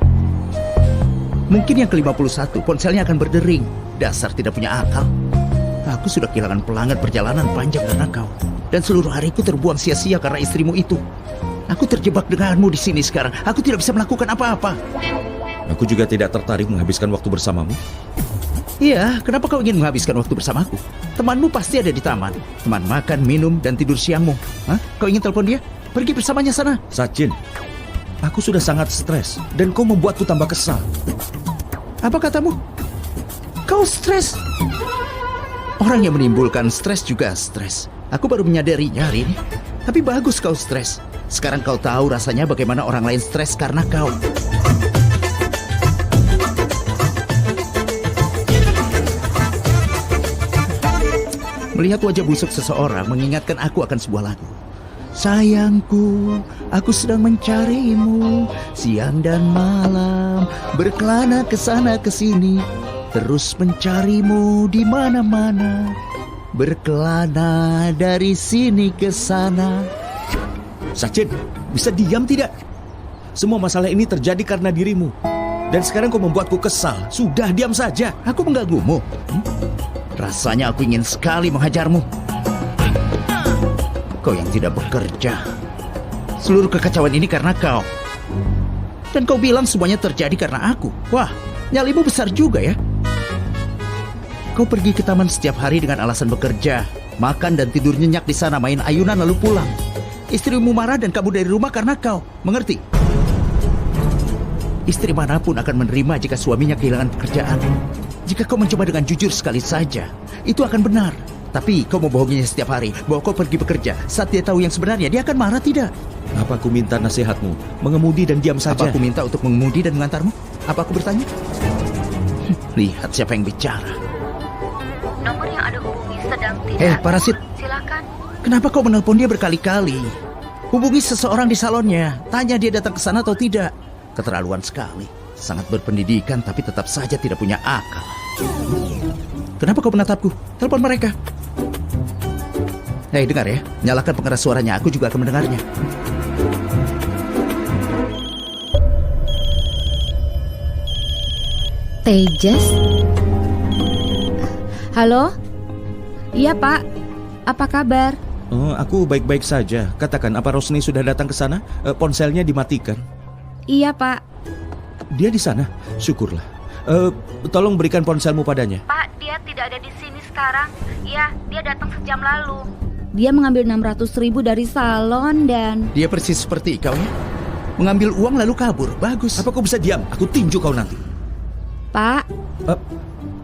Mungkin yang ke-51 ponselnya akan berdering. Dasar tidak punya akal. Aku sudah kehilangan pelanggan perjalanan panjang karena kau. Dan seluruh hariku terbuang sia-sia karena istrimu itu. Aku terjebak denganmu di sini sekarang. Aku tidak bisa melakukan apa-apa. Aku juga tidak tertarik menghabiskan waktu bersamamu. Iya, kenapa kau ingin menghabiskan waktu bersamaku? Temanmu pasti ada di taman. Teman makan, minum, dan tidur siangmu. Hah? Kau ingin telepon dia? Pergi bersamanya sana. Sachin, aku sudah sangat stres dan kau membuatku tambah kesal. Apa katamu? Kau stres? Orang yang menimbulkan stres juga stres. Aku baru menyadarinya hari ini. Tapi bagus kau stres. Sekarang kau tahu rasanya bagaimana orang lain stres karena kau. Melihat wajah busuk seseorang mengingatkan aku akan sebuah lagu. Sayangku, aku sedang mencarimu siang dan malam, berkelana ke sana ke sini, terus mencarimu di mana-mana, berkelana dari sini ke sana. Sachin, bisa diam tidak? Semua masalah ini terjadi karena dirimu. Dan sekarang kau membuatku kesal. Sudah, diam saja. Aku mengganggumu. Rasanya aku ingin sekali menghajarmu. Kau yang tidak bekerja. Seluruh kekacauan ini karena kau. Dan kau bilang semuanya terjadi karena aku. Wah, nyalimu besar juga ya. Kau pergi ke taman setiap hari dengan alasan bekerja, makan dan tidur nyenyak di sana, main ayunan lalu pulang. Istrimu marah dan kabur dari rumah karena kau. Mengerti? Istri manapun akan menerima jika suaminya kehilangan pekerjaan. Jika kau mencoba dengan jujur sekali saja, itu akan benar. Tapi kau membohonginya setiap hari bahwa kau pergi bekerja. Saat dia tahu yang sebenarnya, dia akan marah tidak? Apa aku minta nasihatmu? Mengemudi dan diam saja. Apa aku minta untuk mengemudi dan mengantarmu? Apa aku bertanya? Lihat siapa yang bicara. Nomor yang Anda hubungi sedang tidak aktif. Parasit. Silakan. Kenapa kau menelpon dia berkali-kali? Hubungi seseorang di salonnya. Tanya dia datang ke sana atau tidak. Keterlaluan sekali. Sangat berpendidikan tapi tetap saja tidak punya akal. Kenapa kau menatapku? Telepon mereka. Dengar ya. Nyalakan pengeras suaranya. Aku juga akan mendengarnya. Tejas? Halo? Iya, Pak. Apa kabar? Oh, aku baik-baik saja. Katakan, apa Rosni sudah datang ke sana? Ponselnya dimatikan. Iya, Pak. Dia di sana? Syukurlah. Tolong berikan ponselmu padanya. Pak, dia tidak ada di sini sekarang. Ya, dia datang sejam lalu. Dia mengambil 600.000 dari salon dan... Dia persis seperti kau ya. Mengambil uang lalu kabur. Bagus. Apa kau bisa diam? Aku tinju kau nanti. Pak.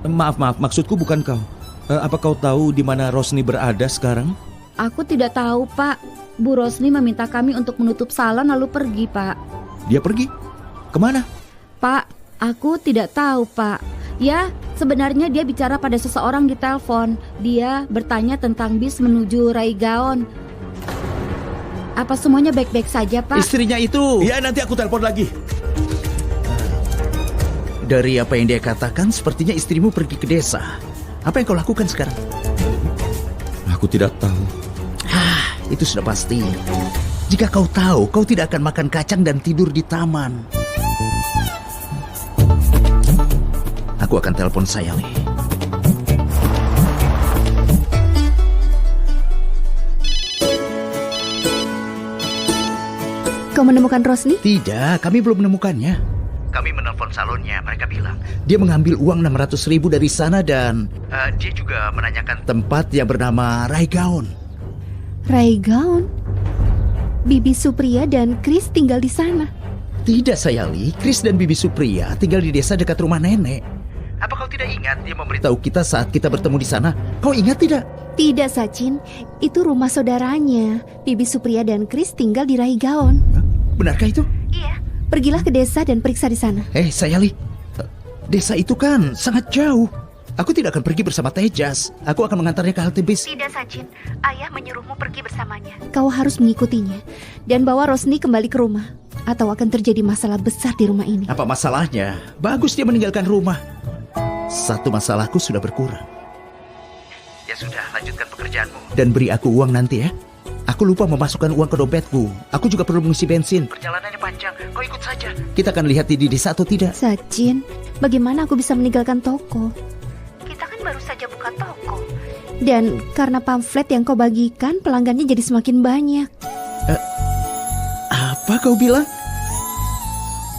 Maaf, maksudku bukan kau. Apa kau tahu di mana Rosni berada sekarang? Aku tidak tahu, Pak. Bu Rosni meminta kami untuk menutup salon lalu pergi, Pak. Dia pergi? Kemana? Pak, aku tidak tahu, Pak. Ya, sebenarnya dia bicara pada seseorang di telepon. Dia bertanya tentang bis menuju Raigaon. Apa semuanya baik-baik saja, Pak? Istrinya itu. Ya, nanti aku telepon lagi. Dari apa yang dia katakan, sepertinya istrimu pergi ke desa. Apa yang kau lakukan sekarang? Aku tidak tahu. Itu sudah pasti. Jika kau tahu, kau tidak akan makan kacang dan tidur di taman. Aku akan telepon Sayali. Kau menemukan Rosni? Tidak, kami belum menemukannya. Kami menelpon salonnya, mereka bilang dia mengambil uang 600.000 dari sana dan dia juga menanyakan tempat yang bernama Raigaon. Raigaon? Bibi Supriya dan Chris tinggal di sana. Tidak, Sayali. Chris dan Bibi Supriya tinggal di desa dekat rumah nenek. Apa Apa kau tidak ingat dia memberitahu kita saat kita bertemu di sana? Kau ingat tidak? Tidak, Sachin. Itu rumah saudaranya. Bibi Supriya dan Chris tinggal di Raigaon. Benarkah itu? Iya. Pergilah ke desa dan periksa di sana. Sayali, desa itu kan sangat jauh. Aku tidak akan pergi bersama Tejas. Aku akan mengantarnya ke halte bis. Tidak, Sachin. Ayah menyuruhmu pergi bersamanya. Kau harus mengikutinya dan bawa Rosni kembali ke rumah, atau akan terjadi masalah besar di rumah ini. Apa masalahnya? Bagus dia meninggalkan rumah. Satu masalahku sudah berkurang. Ya sudah, lanjutkan pekerjaanmu. Dan beri aku uang nanti ya. Aku lupa memasukkan uang ke dompetku. Aku juga perlu mengisi bensin. Perjalanannya panjang, kau ikut saja. Kita akan lihat di desa atau tidak. Sachin, bagaimana aku bisa meninggalkan toko? Kita kan baru saja buka toko. Dan karena pamflet yang kau bagikan, pelanggannya jadi semakin banyak. Apa kau bilang?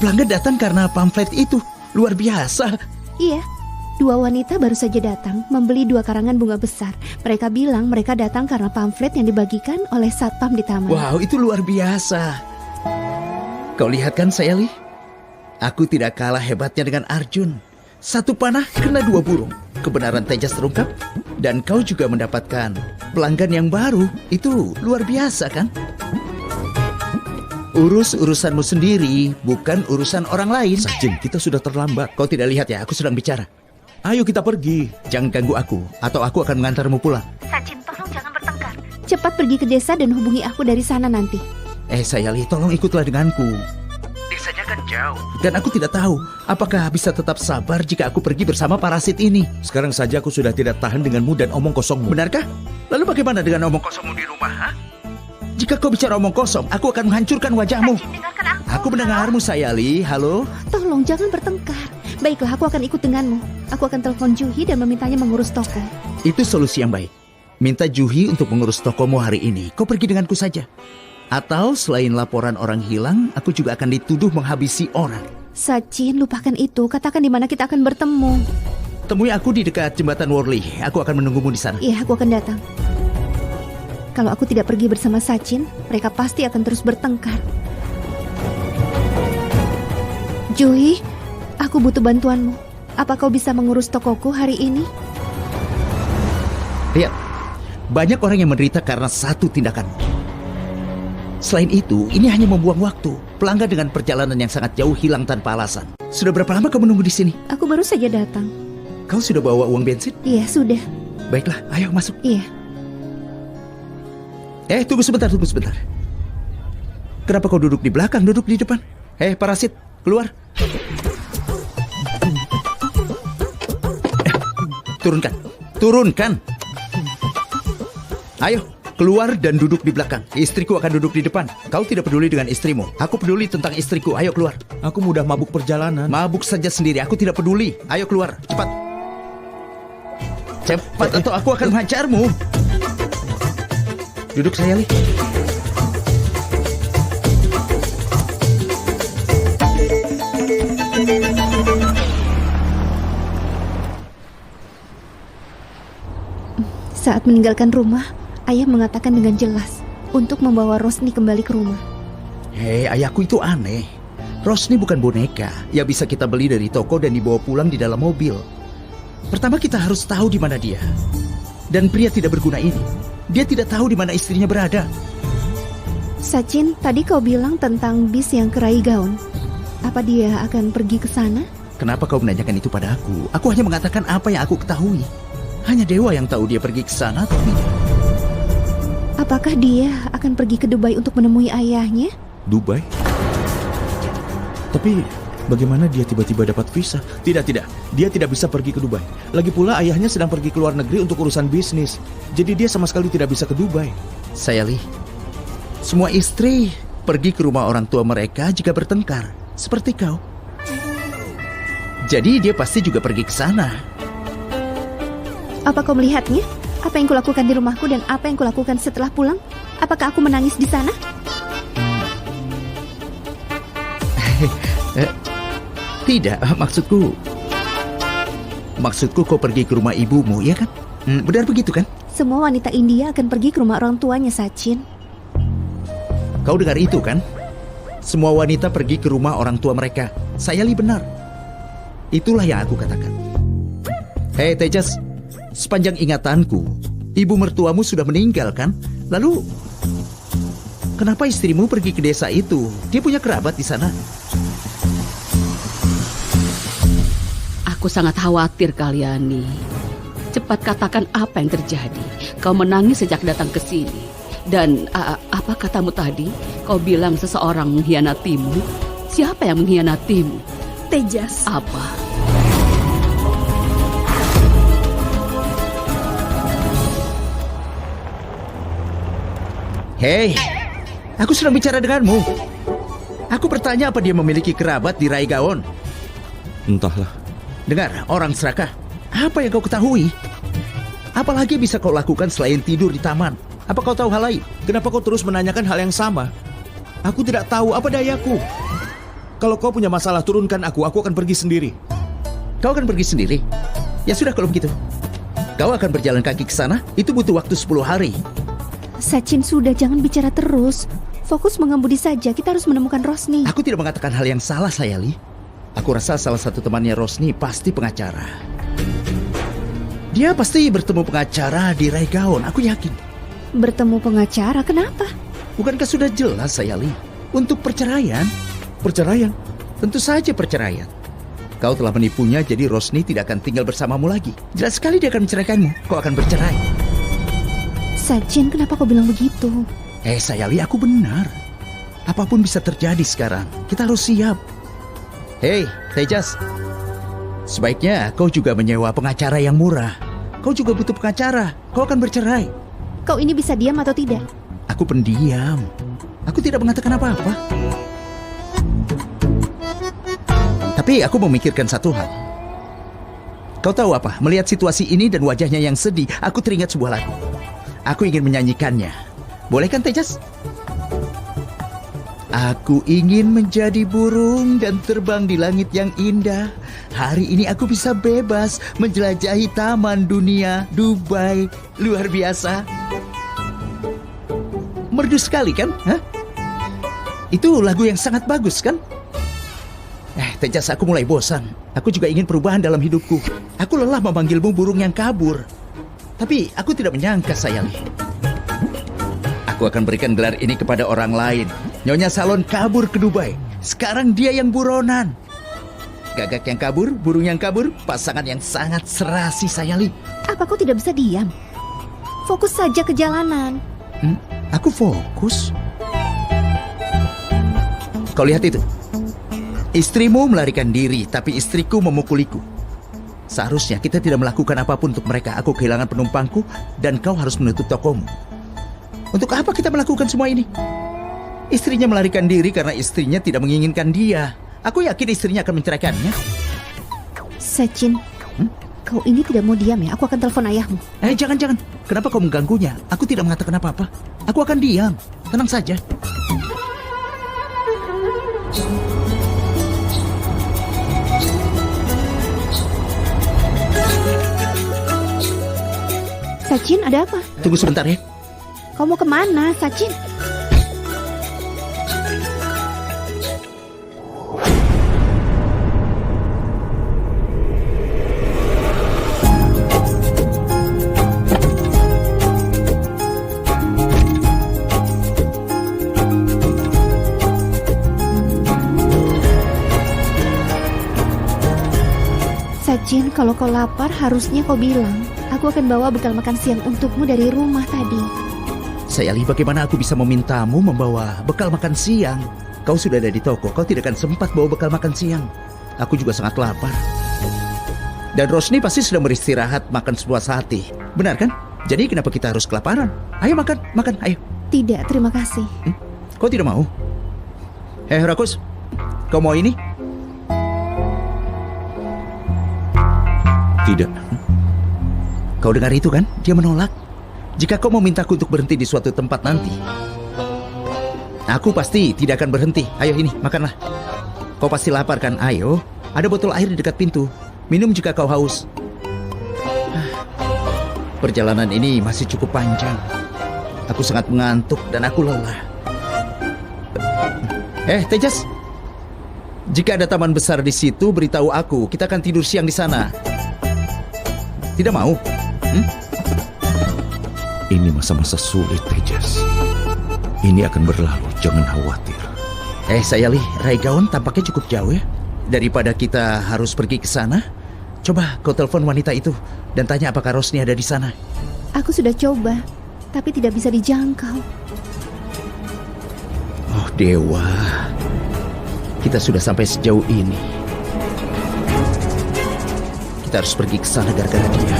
Pelanggan datang karena pamflet itu. Luar biasa. Iya. 2 wanita baru saja datang membeli 2 karangan bunga besar. Mereka bilang mereka datang karena pamflet yang dibagikan oleh satpam di taman. Wow, itu luar biasa. Kau lihat kan, Sayali? Aku tidak kalah hebatnya dengan Arjun. 1 panah kena 2 burung. Kebenaran Tejas terungkap. Dan kau juga mendapatkan pelanggan yang baru. Itu luar biasa kan? Urus urusanmu sendiri, bukan urusan orang lain. Sachin, kita sudah terlambat. Kau tidak lihat ya, aku sedang bicara. Ayo kita pergi. Jangan ganggu aku, atau aku akan mengantarmu pulang. Sachin, tolong jangan bertengkar. Cepat pergi ke desa dan hubungi aku dari sana nanti. Sayali, tolong ikutlah denganku. Desanya kan jauh. Dan aku tidak tahu apakah bisa tetap sabar jika aku pergi bersama parasit ini. Sekarang saja aku sudah tidak tahan denganmu dan omong kosongmu. Benarkah? Lalu bagaimana dengan omong kosongmu di rumah, ha? Jika kau bicara omong kosong, aku akan menghancurkan wajahmu. Sachin, dengarkan aku. Aku mendengarmu, Sayali. Halo? Tolong jangan bertengkar. Baiklah, aku akan ikut denganmu. Aku akan telepon Juhi dan memintanya mengurus toko. Itu solusi yang baik. Minta Juhi untuk mengurus tokomu hari ini. Kau pergi denganku saja. Atau selain laporan orang hilang, aku juga akan dituduh menghabisi orang. Sachin, lupakan itu. Katakan di mana kita akan bertemu. Temui aku di dekat jembatan Worley. Aku akan menunggumu di sana. Iya, aku akan datang. Kalau aku tidak pergi bersama Sachin, mereka pasti akan terus bertengkar. Juhi, aku butuh bantuanmu. Apa kau bisa mengurus tokoku hari ini? Lihat, banyak orang yang menderita karena satu tindakan. Selain itu, ini hanya membuang waktu. Pelanggan dengan perjalanan yang sangat jauh hilang tanpa alasan. Sudah berapa lama kamu menunggu di sini? Aku baru saja datang. Kau sudah bawa uang bensin? Iya, sudah. Baiklah, ayo masuk. Iya. Tunggu sebentar. Kenapa kau duduk di belakang, duduk di depan? Parasit, keluar. Turunkan. Ayo, keluar dan duduk di belakang. Istriku akan duduk di depan. Kau tidak peduli dengan istrimu. Aku peduli tentang istriku. Ayo keluar. Aku mudah mabuk perjalanan. Mabuk saja sendiri. Aku tidak peduli. Ayo keluar, cepat. Cepat atau aku akan menghajarmu. Duduk, Sayali. Saat meninggalkan rumah, ayah mengatakan dengan jelas untuk membawa Rosni kembali ke rumah. Ayahku itu aneh. Rosni bukan boneka yang bisa kita beli dari toko dan dibawa pulang di dalam mobil. Pertama kita harus tahu di mana dia. Dan pria tidak berguna ini, dia tidak tahu di mana istrinya berada. Sachin, tadi kau bilang tentang bis yang ke Raigaon. Apa dia akan pergi ke sana? Kenapa kau menanyakan itu pada aku? Aku hanya mengatakan apa yang aku ketahui. Hanya dewa yang tahu dia pergi ke sana atau tidak. Apakah dia akan pergi ke Dubai untuk menemui ayahnya? Dubai? Tapi bagaimana dia tiba-tiba dapat visa? Tidak. Dia tidak bisa pergi ke Dubai. Lagi pula ayahnya sedang pergi ke luar negeri untuk urusan bisnis. Jadi dia sama sekali tidak bisa ke Dubai. Sayali, semua istri pergi ke rumah orang tua mereka jika bertengkar, seperti kau. Jadi dia pasti juga pergi ke sana. Apa kau melihatnya? Apa yang kulakukan di rumahku dan apa yang kulakukan setelah pulang? Apakah aku menangis di sana? Tidak, maksudku kau pergi ke rumah ibumu, ya kan? Benar begitu kan? Semua wanita India akan pergi ke rumah orang tuanya, Sachin. Kau dengar itu kan? Semua wanita pergi ke rumah orang tua mereka. Sayali benar. Itulah yang aku katakan. Hei Tejas, sepanjang ingatanku, ibu mertuamu sudah meninggal kan? Lalu, kenapa istrimu pergi ke desa itu? Dia punya kerabat di sana. Aku sangat khawatir Kalyani. Cepat katakan apa yang terjadi. Kau menangis sejak datang ke sini. Dan apa katamu tadi? Kau bilang seseorang mengkhianatimu. Siapa yang mengkhianatimu? Tejas. Apa? Hei, aku sedang bicara denganmu. Aku bertanya apa dia memiliki kerabat di Raigaon. Entahlah. Dengar, orang serakah. Apa yang kau ketahui? Apalagi bisa kau lakukan selain tidur di taman? Apa kau tahu hal lain? Kenapa kau terus menanyakan hal yang sama? Aku tidak tahu, apa dayaku. Kalau kau punya masalah, turunkan aku akan pergi sendiri. Kau akan pergi sendiri? Ya sudah kalau begitu. Kau akan berjalan kaki ke sana? Itu butuh waktu 10 hari. Sachin, sudah, jangan bicara terus. Fokus mengemudi saja, kita harus menemukan Rosni. Aku tidak mengatakan hal yang salah, Sayali. Aku rasa salah satu temannya Rosni pasti pengacara. Dia pasti bertemu pengacara di Raigaon, aku yakin. Bertemu pengacara, kenapa? Bukankah sudah jelas, Sayali? Untuk perceraian. Perceraian? Tentu saja perceraian. Kau telah menipunya, jadi Rosni tidak akan tinggal bersamamu lagi. Jelas sekali dia akan menceraikanmu. Kau akan bercerai. Sachin, kenapa kau bilang begitu? Sayali, aku benar. Apapun bisa terjadi sekarang. Kita harus siap. Hei, Tejas. Sebaiknya kau juga menyewa pengacara yang murah. Kau juga butuh pengacara. Kau akan bercerai. Kau ini bisa diam atau tidak? Aku pendiam. Aku tidak mengatakan apa-apa. Tapi aku memikirkan satu hal. Kau tahu apa? Melihat situasi ini dan wajahnya yang sedih, aku teringat sebuah lagu. Aku ingin menyanyikannya. Boleh kan, Tejas? Aku ingin menjadi burung dan terbang di langit yang indah. Hari ini aku bisa bebas menjelajahi taman dunia Dubai. Luar biasa. Merdu sekali kan? Hah? Itu lagu yang sangat bagus kan? Tejas, aku mulai bosan. Aku juga ingin perubahan dalam hidupku. Aku lelah memanggilmu burung yang kabur. Tapi aku tidak menyangka, sayang. Aku akan berikan gelar ini kepada orang lain. Nyonya Salon kabur ke Dubai. Sekarang dia yang buronan. Gagak yang kabur, burung yang kabur, pasangan yang sangat serasi, Sayali. Apa kau tidak bisa diam? Fokus saja ke jalanan. Aku fokus. Kau lihat itu. Istrimu melarikan diri, tapi istriku memukuliku. Seharusnya kita tidak melakukan apapun untuk mereka. Aku kehilangan penumpangku dan kau harus menutup tokomu. Untuk apa kita melakukan semua ini? Istrinya melarikan diri karena istrinya tidak menginginkan dia. Aku yakin istrinya akan menceraikannya. Sachin, kau ini tidak mau diam ya? Aku akan telepon ayahmu. Jangan. Kenapa kau mengganggunya? Aku tidak mengatakan apa-apa. Aku akan diam. Tenang saja. Sachin, ada apa? Tunggu sebentar ya. Kau mau kemana, Sachin? Sachin, kalau kau lapar harusnya kau bilang. Aku akan bawa bekal makan siang untukmu dari rumah tadi. Sayali, bagaimana aku bisa memintamu membawa bekal makan siang? Kau sudah ada di toko, kau tidak akan sempat bawa bekal makan siang. Aku juga sangat lapar. Dan Rosni pasti sudah beristirahat makan sebuah sate. Benar kan? Jadi kenapa kita harus kelaparan? Ayo makan, ayo. Tidak, terima kasih. Kau tidak mau? Rakus, kau mau ini? Tidak. Kau dengar itu kan? Dia menolak. Jika kau memintaku untuk berhenti di suatu tempat nanti, aku pasti tidak akan berhenti. Ayo ini, makanlah. Kau pasti lapar kan? Ayo, ada botol air di dekat pintu. Minum jika kau haus. Perjalanan ini masih cukup panjang. Aku sangat mengantuk dan aku lelah. Tejas, jika ada taman besar di situ, beritahu aku. Kita akan tidur siang di sana. Tidak mau? Ini masa-masa sulit, Tejas. Ini akan berlalu, jangan khawatir. Sayali, Raigaon tampaknya cukup jauh ya. Daripada kita harus pergi ke sana, coba kau telepon wanita itu dan tanya apakah Rosni ada di sana. Aku sudah coba, tapi tidak bisa dijangkau. Oh dewa, kita sudah sampai sejauh ini. Kita harus pergi ke sana gara-gara dia.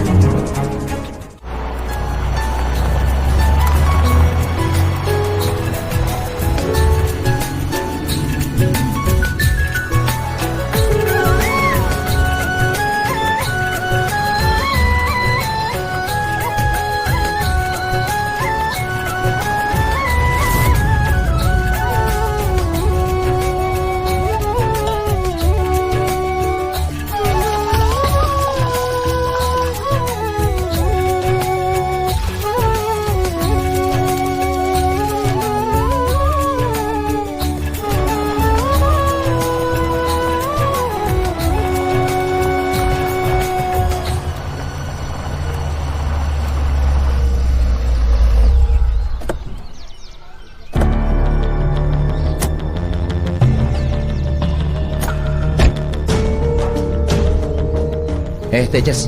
Tejas,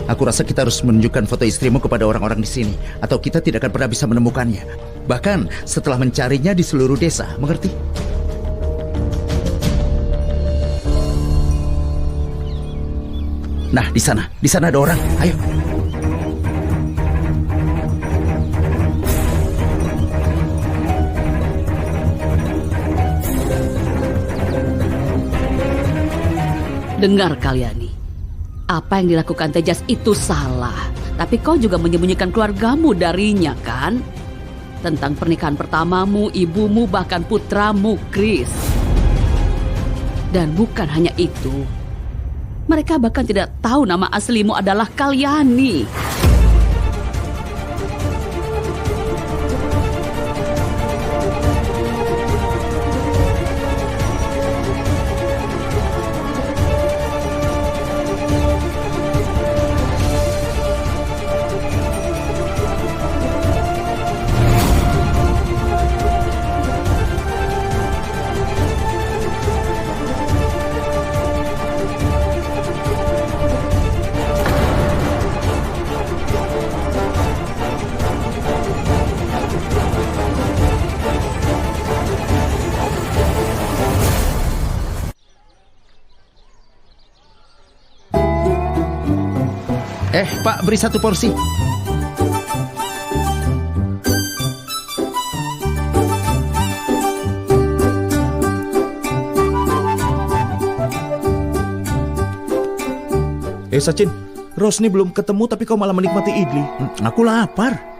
aku rasa kita harus menunjukkan foto istrimu kepada orang-orang di sini, atau kita tidak akan pernah bisa menemukannya. Bahkan setelah mencarinya di seluruh desa, mengerti? Nah, di sana ada orang. Ayo. Dengar kalian nih. Apa yang dilakukan Tejas itu salah. Tapi kau juga menyembunyikan keluargamu darinya kan? Tentang pernikahan pertamamu, ibumu, bahkan putramu, Chris. Dan bukan hanya itu. Mereka bahkan tidak tahu nama aslimu adalah Kalyani. Pak, beri satu porsi. Sachin, Rosni belum ketemu tapi kau malah menikmati idli. Aku lapar.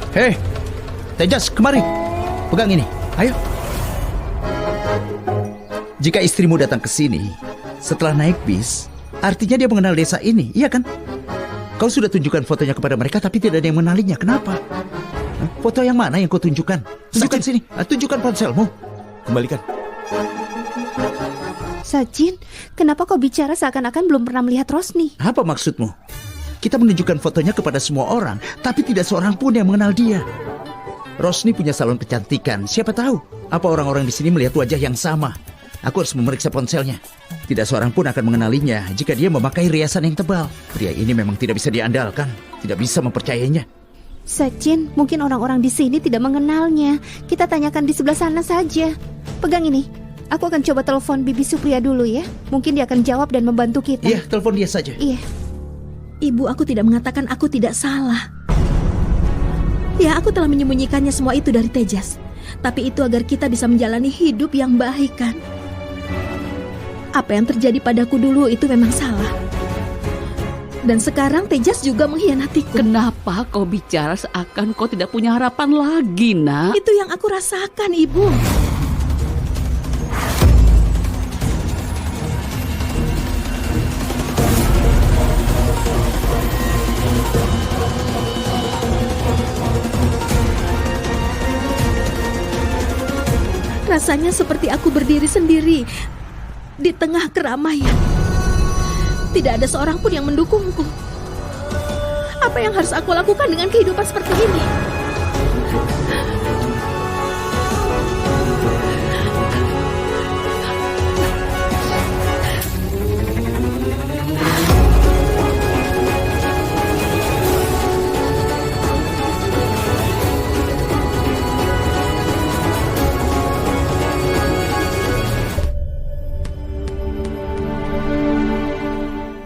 Hei, Tejas, kemari. Pegang ini, ayo. Jika istrimu datang ke sini setelah naik bis, artinya dia mengenal desa ini, iya kan? Kau sudah tunjukkan fotonya kepada mereka tapi tidak ada yang mengenalinya. Kenapa? Foto yang mana yang kau tunjukkan? Tunjukkan sini, tunjukkan ponselmu. Kembalikan. Sachin, kenapa kau bicara seakan-akan belum pernah melihat Rosni? Apa maksudmu? Kita menunjukkan fotonya kepada semua orang, tapi tidak seorang pun yang mengenal dia. Rosni punya salon kecantikan. Siapa tahu apa orang-orang di sini melihat wajah yang sama. Aku harus memeriksa ponselnya. Tidak seorang pun akan mengenalinya jika dia memakai riasan yang tebal. Pria ini memang tidak bisa diandalkan. Tidak bisa mempercayainya. Sachin, mungkin orang-orang di sini tidak mengenalnya. Kita tanyakan di sebelah sana saja. Pegang ini. Aku akan coba telepon Bibi Supriya dulu ya. Mungkin dia akan jawab dan membantu kita. Iya, telepon dia saja. Iya. Ibu, aku tidak mengatakan aku tidak salah. Ya, aku telah menyembunyikannya semua itu dari Tejas. Tapi itu agar kita bisa menjalani hidup yang baik kan? Apa yang terjadi padaku dulu itu memang salah. Dan sekarang Tejas juga mengkhianatiku. Kenapa kau bicara seakan kau tidak punya harapan lagi, Nak? Itu yang aku rasakan, Ibu. Rasanya seperti aku berdiri sendiri di tengah keramaian. Tidak ada seorang pun yang mendukungku. Apa yang harus aku lakukan dengan kehidupan seperti ini?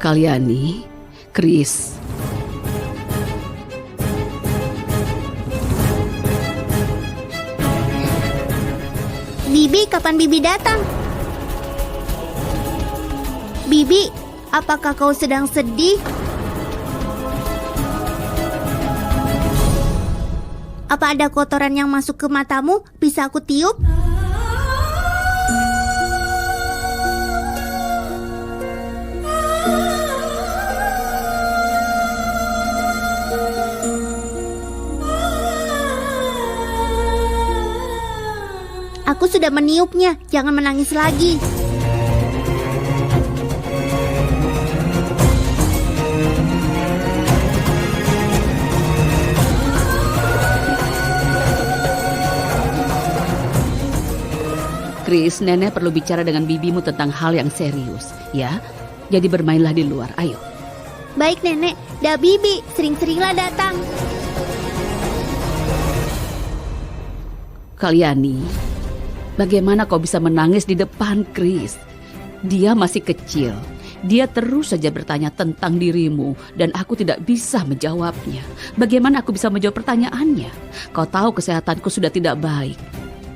Kalyani, Chris. Bibi, kapan Bibi datang? Bibi, apakah kau sedang sedih? Apa ada kotoran yang masuk ke matamu? Bisa aku tiup? Aku sudah meniupnya, jangan menangis lagi. Chris, Nenek perlu bicara dengan bibimu tentang hal yang serius, ya? Jadi bermainlah di luar, ayo. Baik Nenek, dah Bibi, sering-seringlah datang. Kalyani, bagaimana kau bisa menangis di depan Chris? Dia masih kecil. Dia terus saja bertanya tentang dirimu dan aku tidak bisa menjawabnya. Bagaimana aku bisa menjawab pertanyaannya? Kau tahu kesehatanku sudah tidak baik.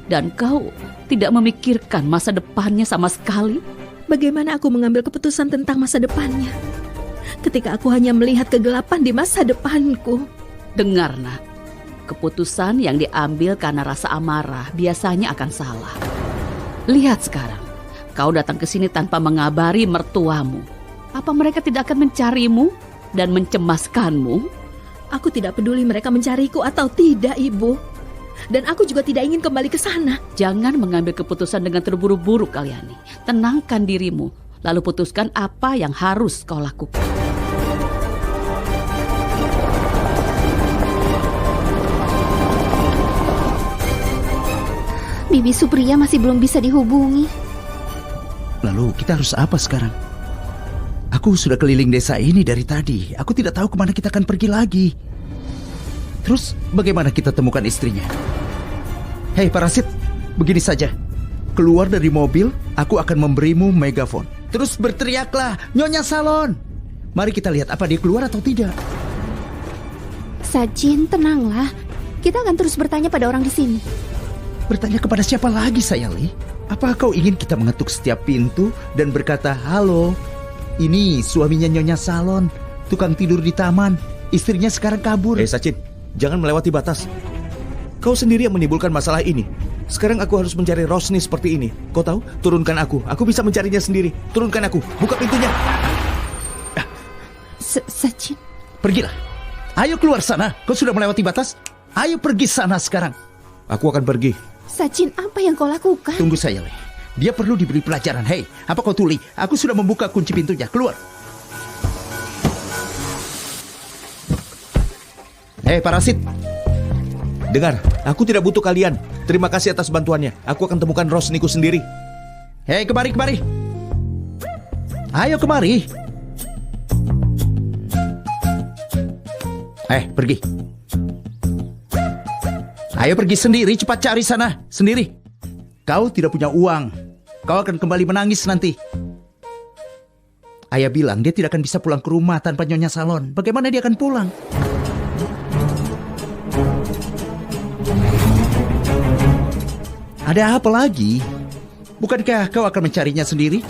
Dan kau tidak memikirkan masa depannya sama sekali? Bagaimana aku mengambil keputusan tentang masa depannya ketika aku hanya melihat kegelapan di masa depanku? Dengar, Nak. Keputusan yang diambil karena rasa amarah biasanya akan salah. Lihat sekarang, kau datang ke sini tanpa mengabari mertuamu. Apa mereka tidak akan mencarimu dan mencemaskanmu? Aku tidak peduli mereka mencariku atau tidak, Ibu. Dan aku juga tidak ingin kembali ke sana. Jangan mengambil keputusan dengan terburu-buru, Kalyani. Tenangkan dirimu, lalu putuskan apa yang harus kau lakukan. Bibi Supriya masih belum bisa dihubungi. Lalu kita harus apa sekarang? Aku sudah keliling desa ini dari tadi. Aku tidak tahu kemana kita akan pergi lagi. Terus bagaimana kita temukan istrinya? Hei parasit, begini saja. Keluar dari mobil, aku akan memberimu megafon. Terus berteriaklah, Nyonya Salon. Mari kita lihat apa dia keluar atau tidak. Sajin, tenanglah. Kita akan terus bertanya pada orang di sini. Bertanya kepada siapa lagi, Sayali? Apa kau ingin kita mengetuk setiap pintu dan berkata, halo, ini suaminya Nyonya Salon, tukang tidur di taman. Istrinya sekarang kabur. Sachin, jangan melewati batas. Kau sendiri yang menimbulkan masalah ini. Sekarang aku harus mencari Rosni seperti ini. Kau tahu? Turunkan aku. Aku bisa mencarinya sendiri. Turunkan aku. Buka pintunya. Sachin. Pergilah. Ayo keluar sana. Kau sudah melewati batas. Ayo pergi sana sekarang. Aku akan pergi. Sachin, apa yang kau lakukan? Tunggu saya, Le. Dia perlu diberi pelajaran. Hei, apa kau tuli? Aku sudah membuka kunci pintunya. Keluar. Hei, parasit. Dengar, aku tidak butuh kalian. Terima kasih atas bantuannya. Aku akan temukan Rosniku sendiri. Hei, kemari. Ayo kemari. Pergi. Ayo pergi sendiri, cepat cari sana. Sendiri. Kau tidak punya uang. Kau akan kembali menangis nanti. Ayah bilang dia tidak akan bisa pulang ke rumah tanpa Nyonya Salon. Bagaimana dia akan pulang? Ada apa lagi? Bukankah kau akan mencarinya sendiri?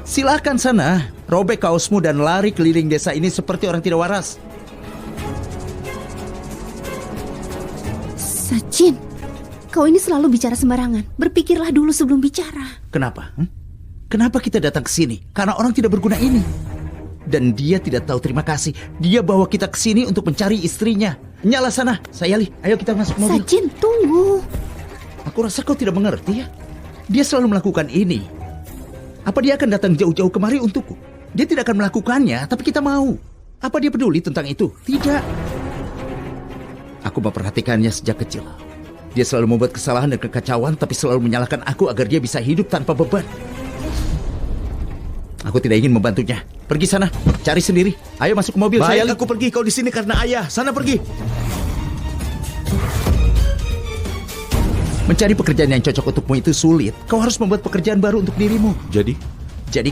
Silakan sana, robek kaosmu dan lari keliling desa ini seperti orang tidak waras. Sachin, kau ini selalu bicara sembarangan. Berpikirlah dulu sebelum bicara. Kenapa? Kenapa kita datang ke sini? Karena orang tidak berguna ini. Dan dia tidak tahu terima kasih. Dia bawa kita ke sini untuk mencari istrinya. Nyala sana, Sayali. Ayo kita masuk mobil. Sachin, tunggu. Aku rasa kau tidak mengerti ya. Dia selalu melakukan ini. Apa dia akan datang jauh-jauh kemari untukku? Dia tidak akan melakukannya, tapi kita mau. Apa dia peduli tentang itu? Tidak. Aku memperhatikannya sejak kecil. Dia selalu membuat kesalahan dan kekacauan, tapi selalu menyalahkan aku agar dia bisa hidup tanpa beban. Aku tidak ingin membantunya. Pergi sana, cari sendiri. Ayo masuk ke mobil. Baik, saya aku pergi. Kau di sini karena ayah. Sana pergi. Mencari pekerjaan yang cocok untukmu itu sulit. Kau harus membuat pekerjaan baru untuk dirimu. Jadi,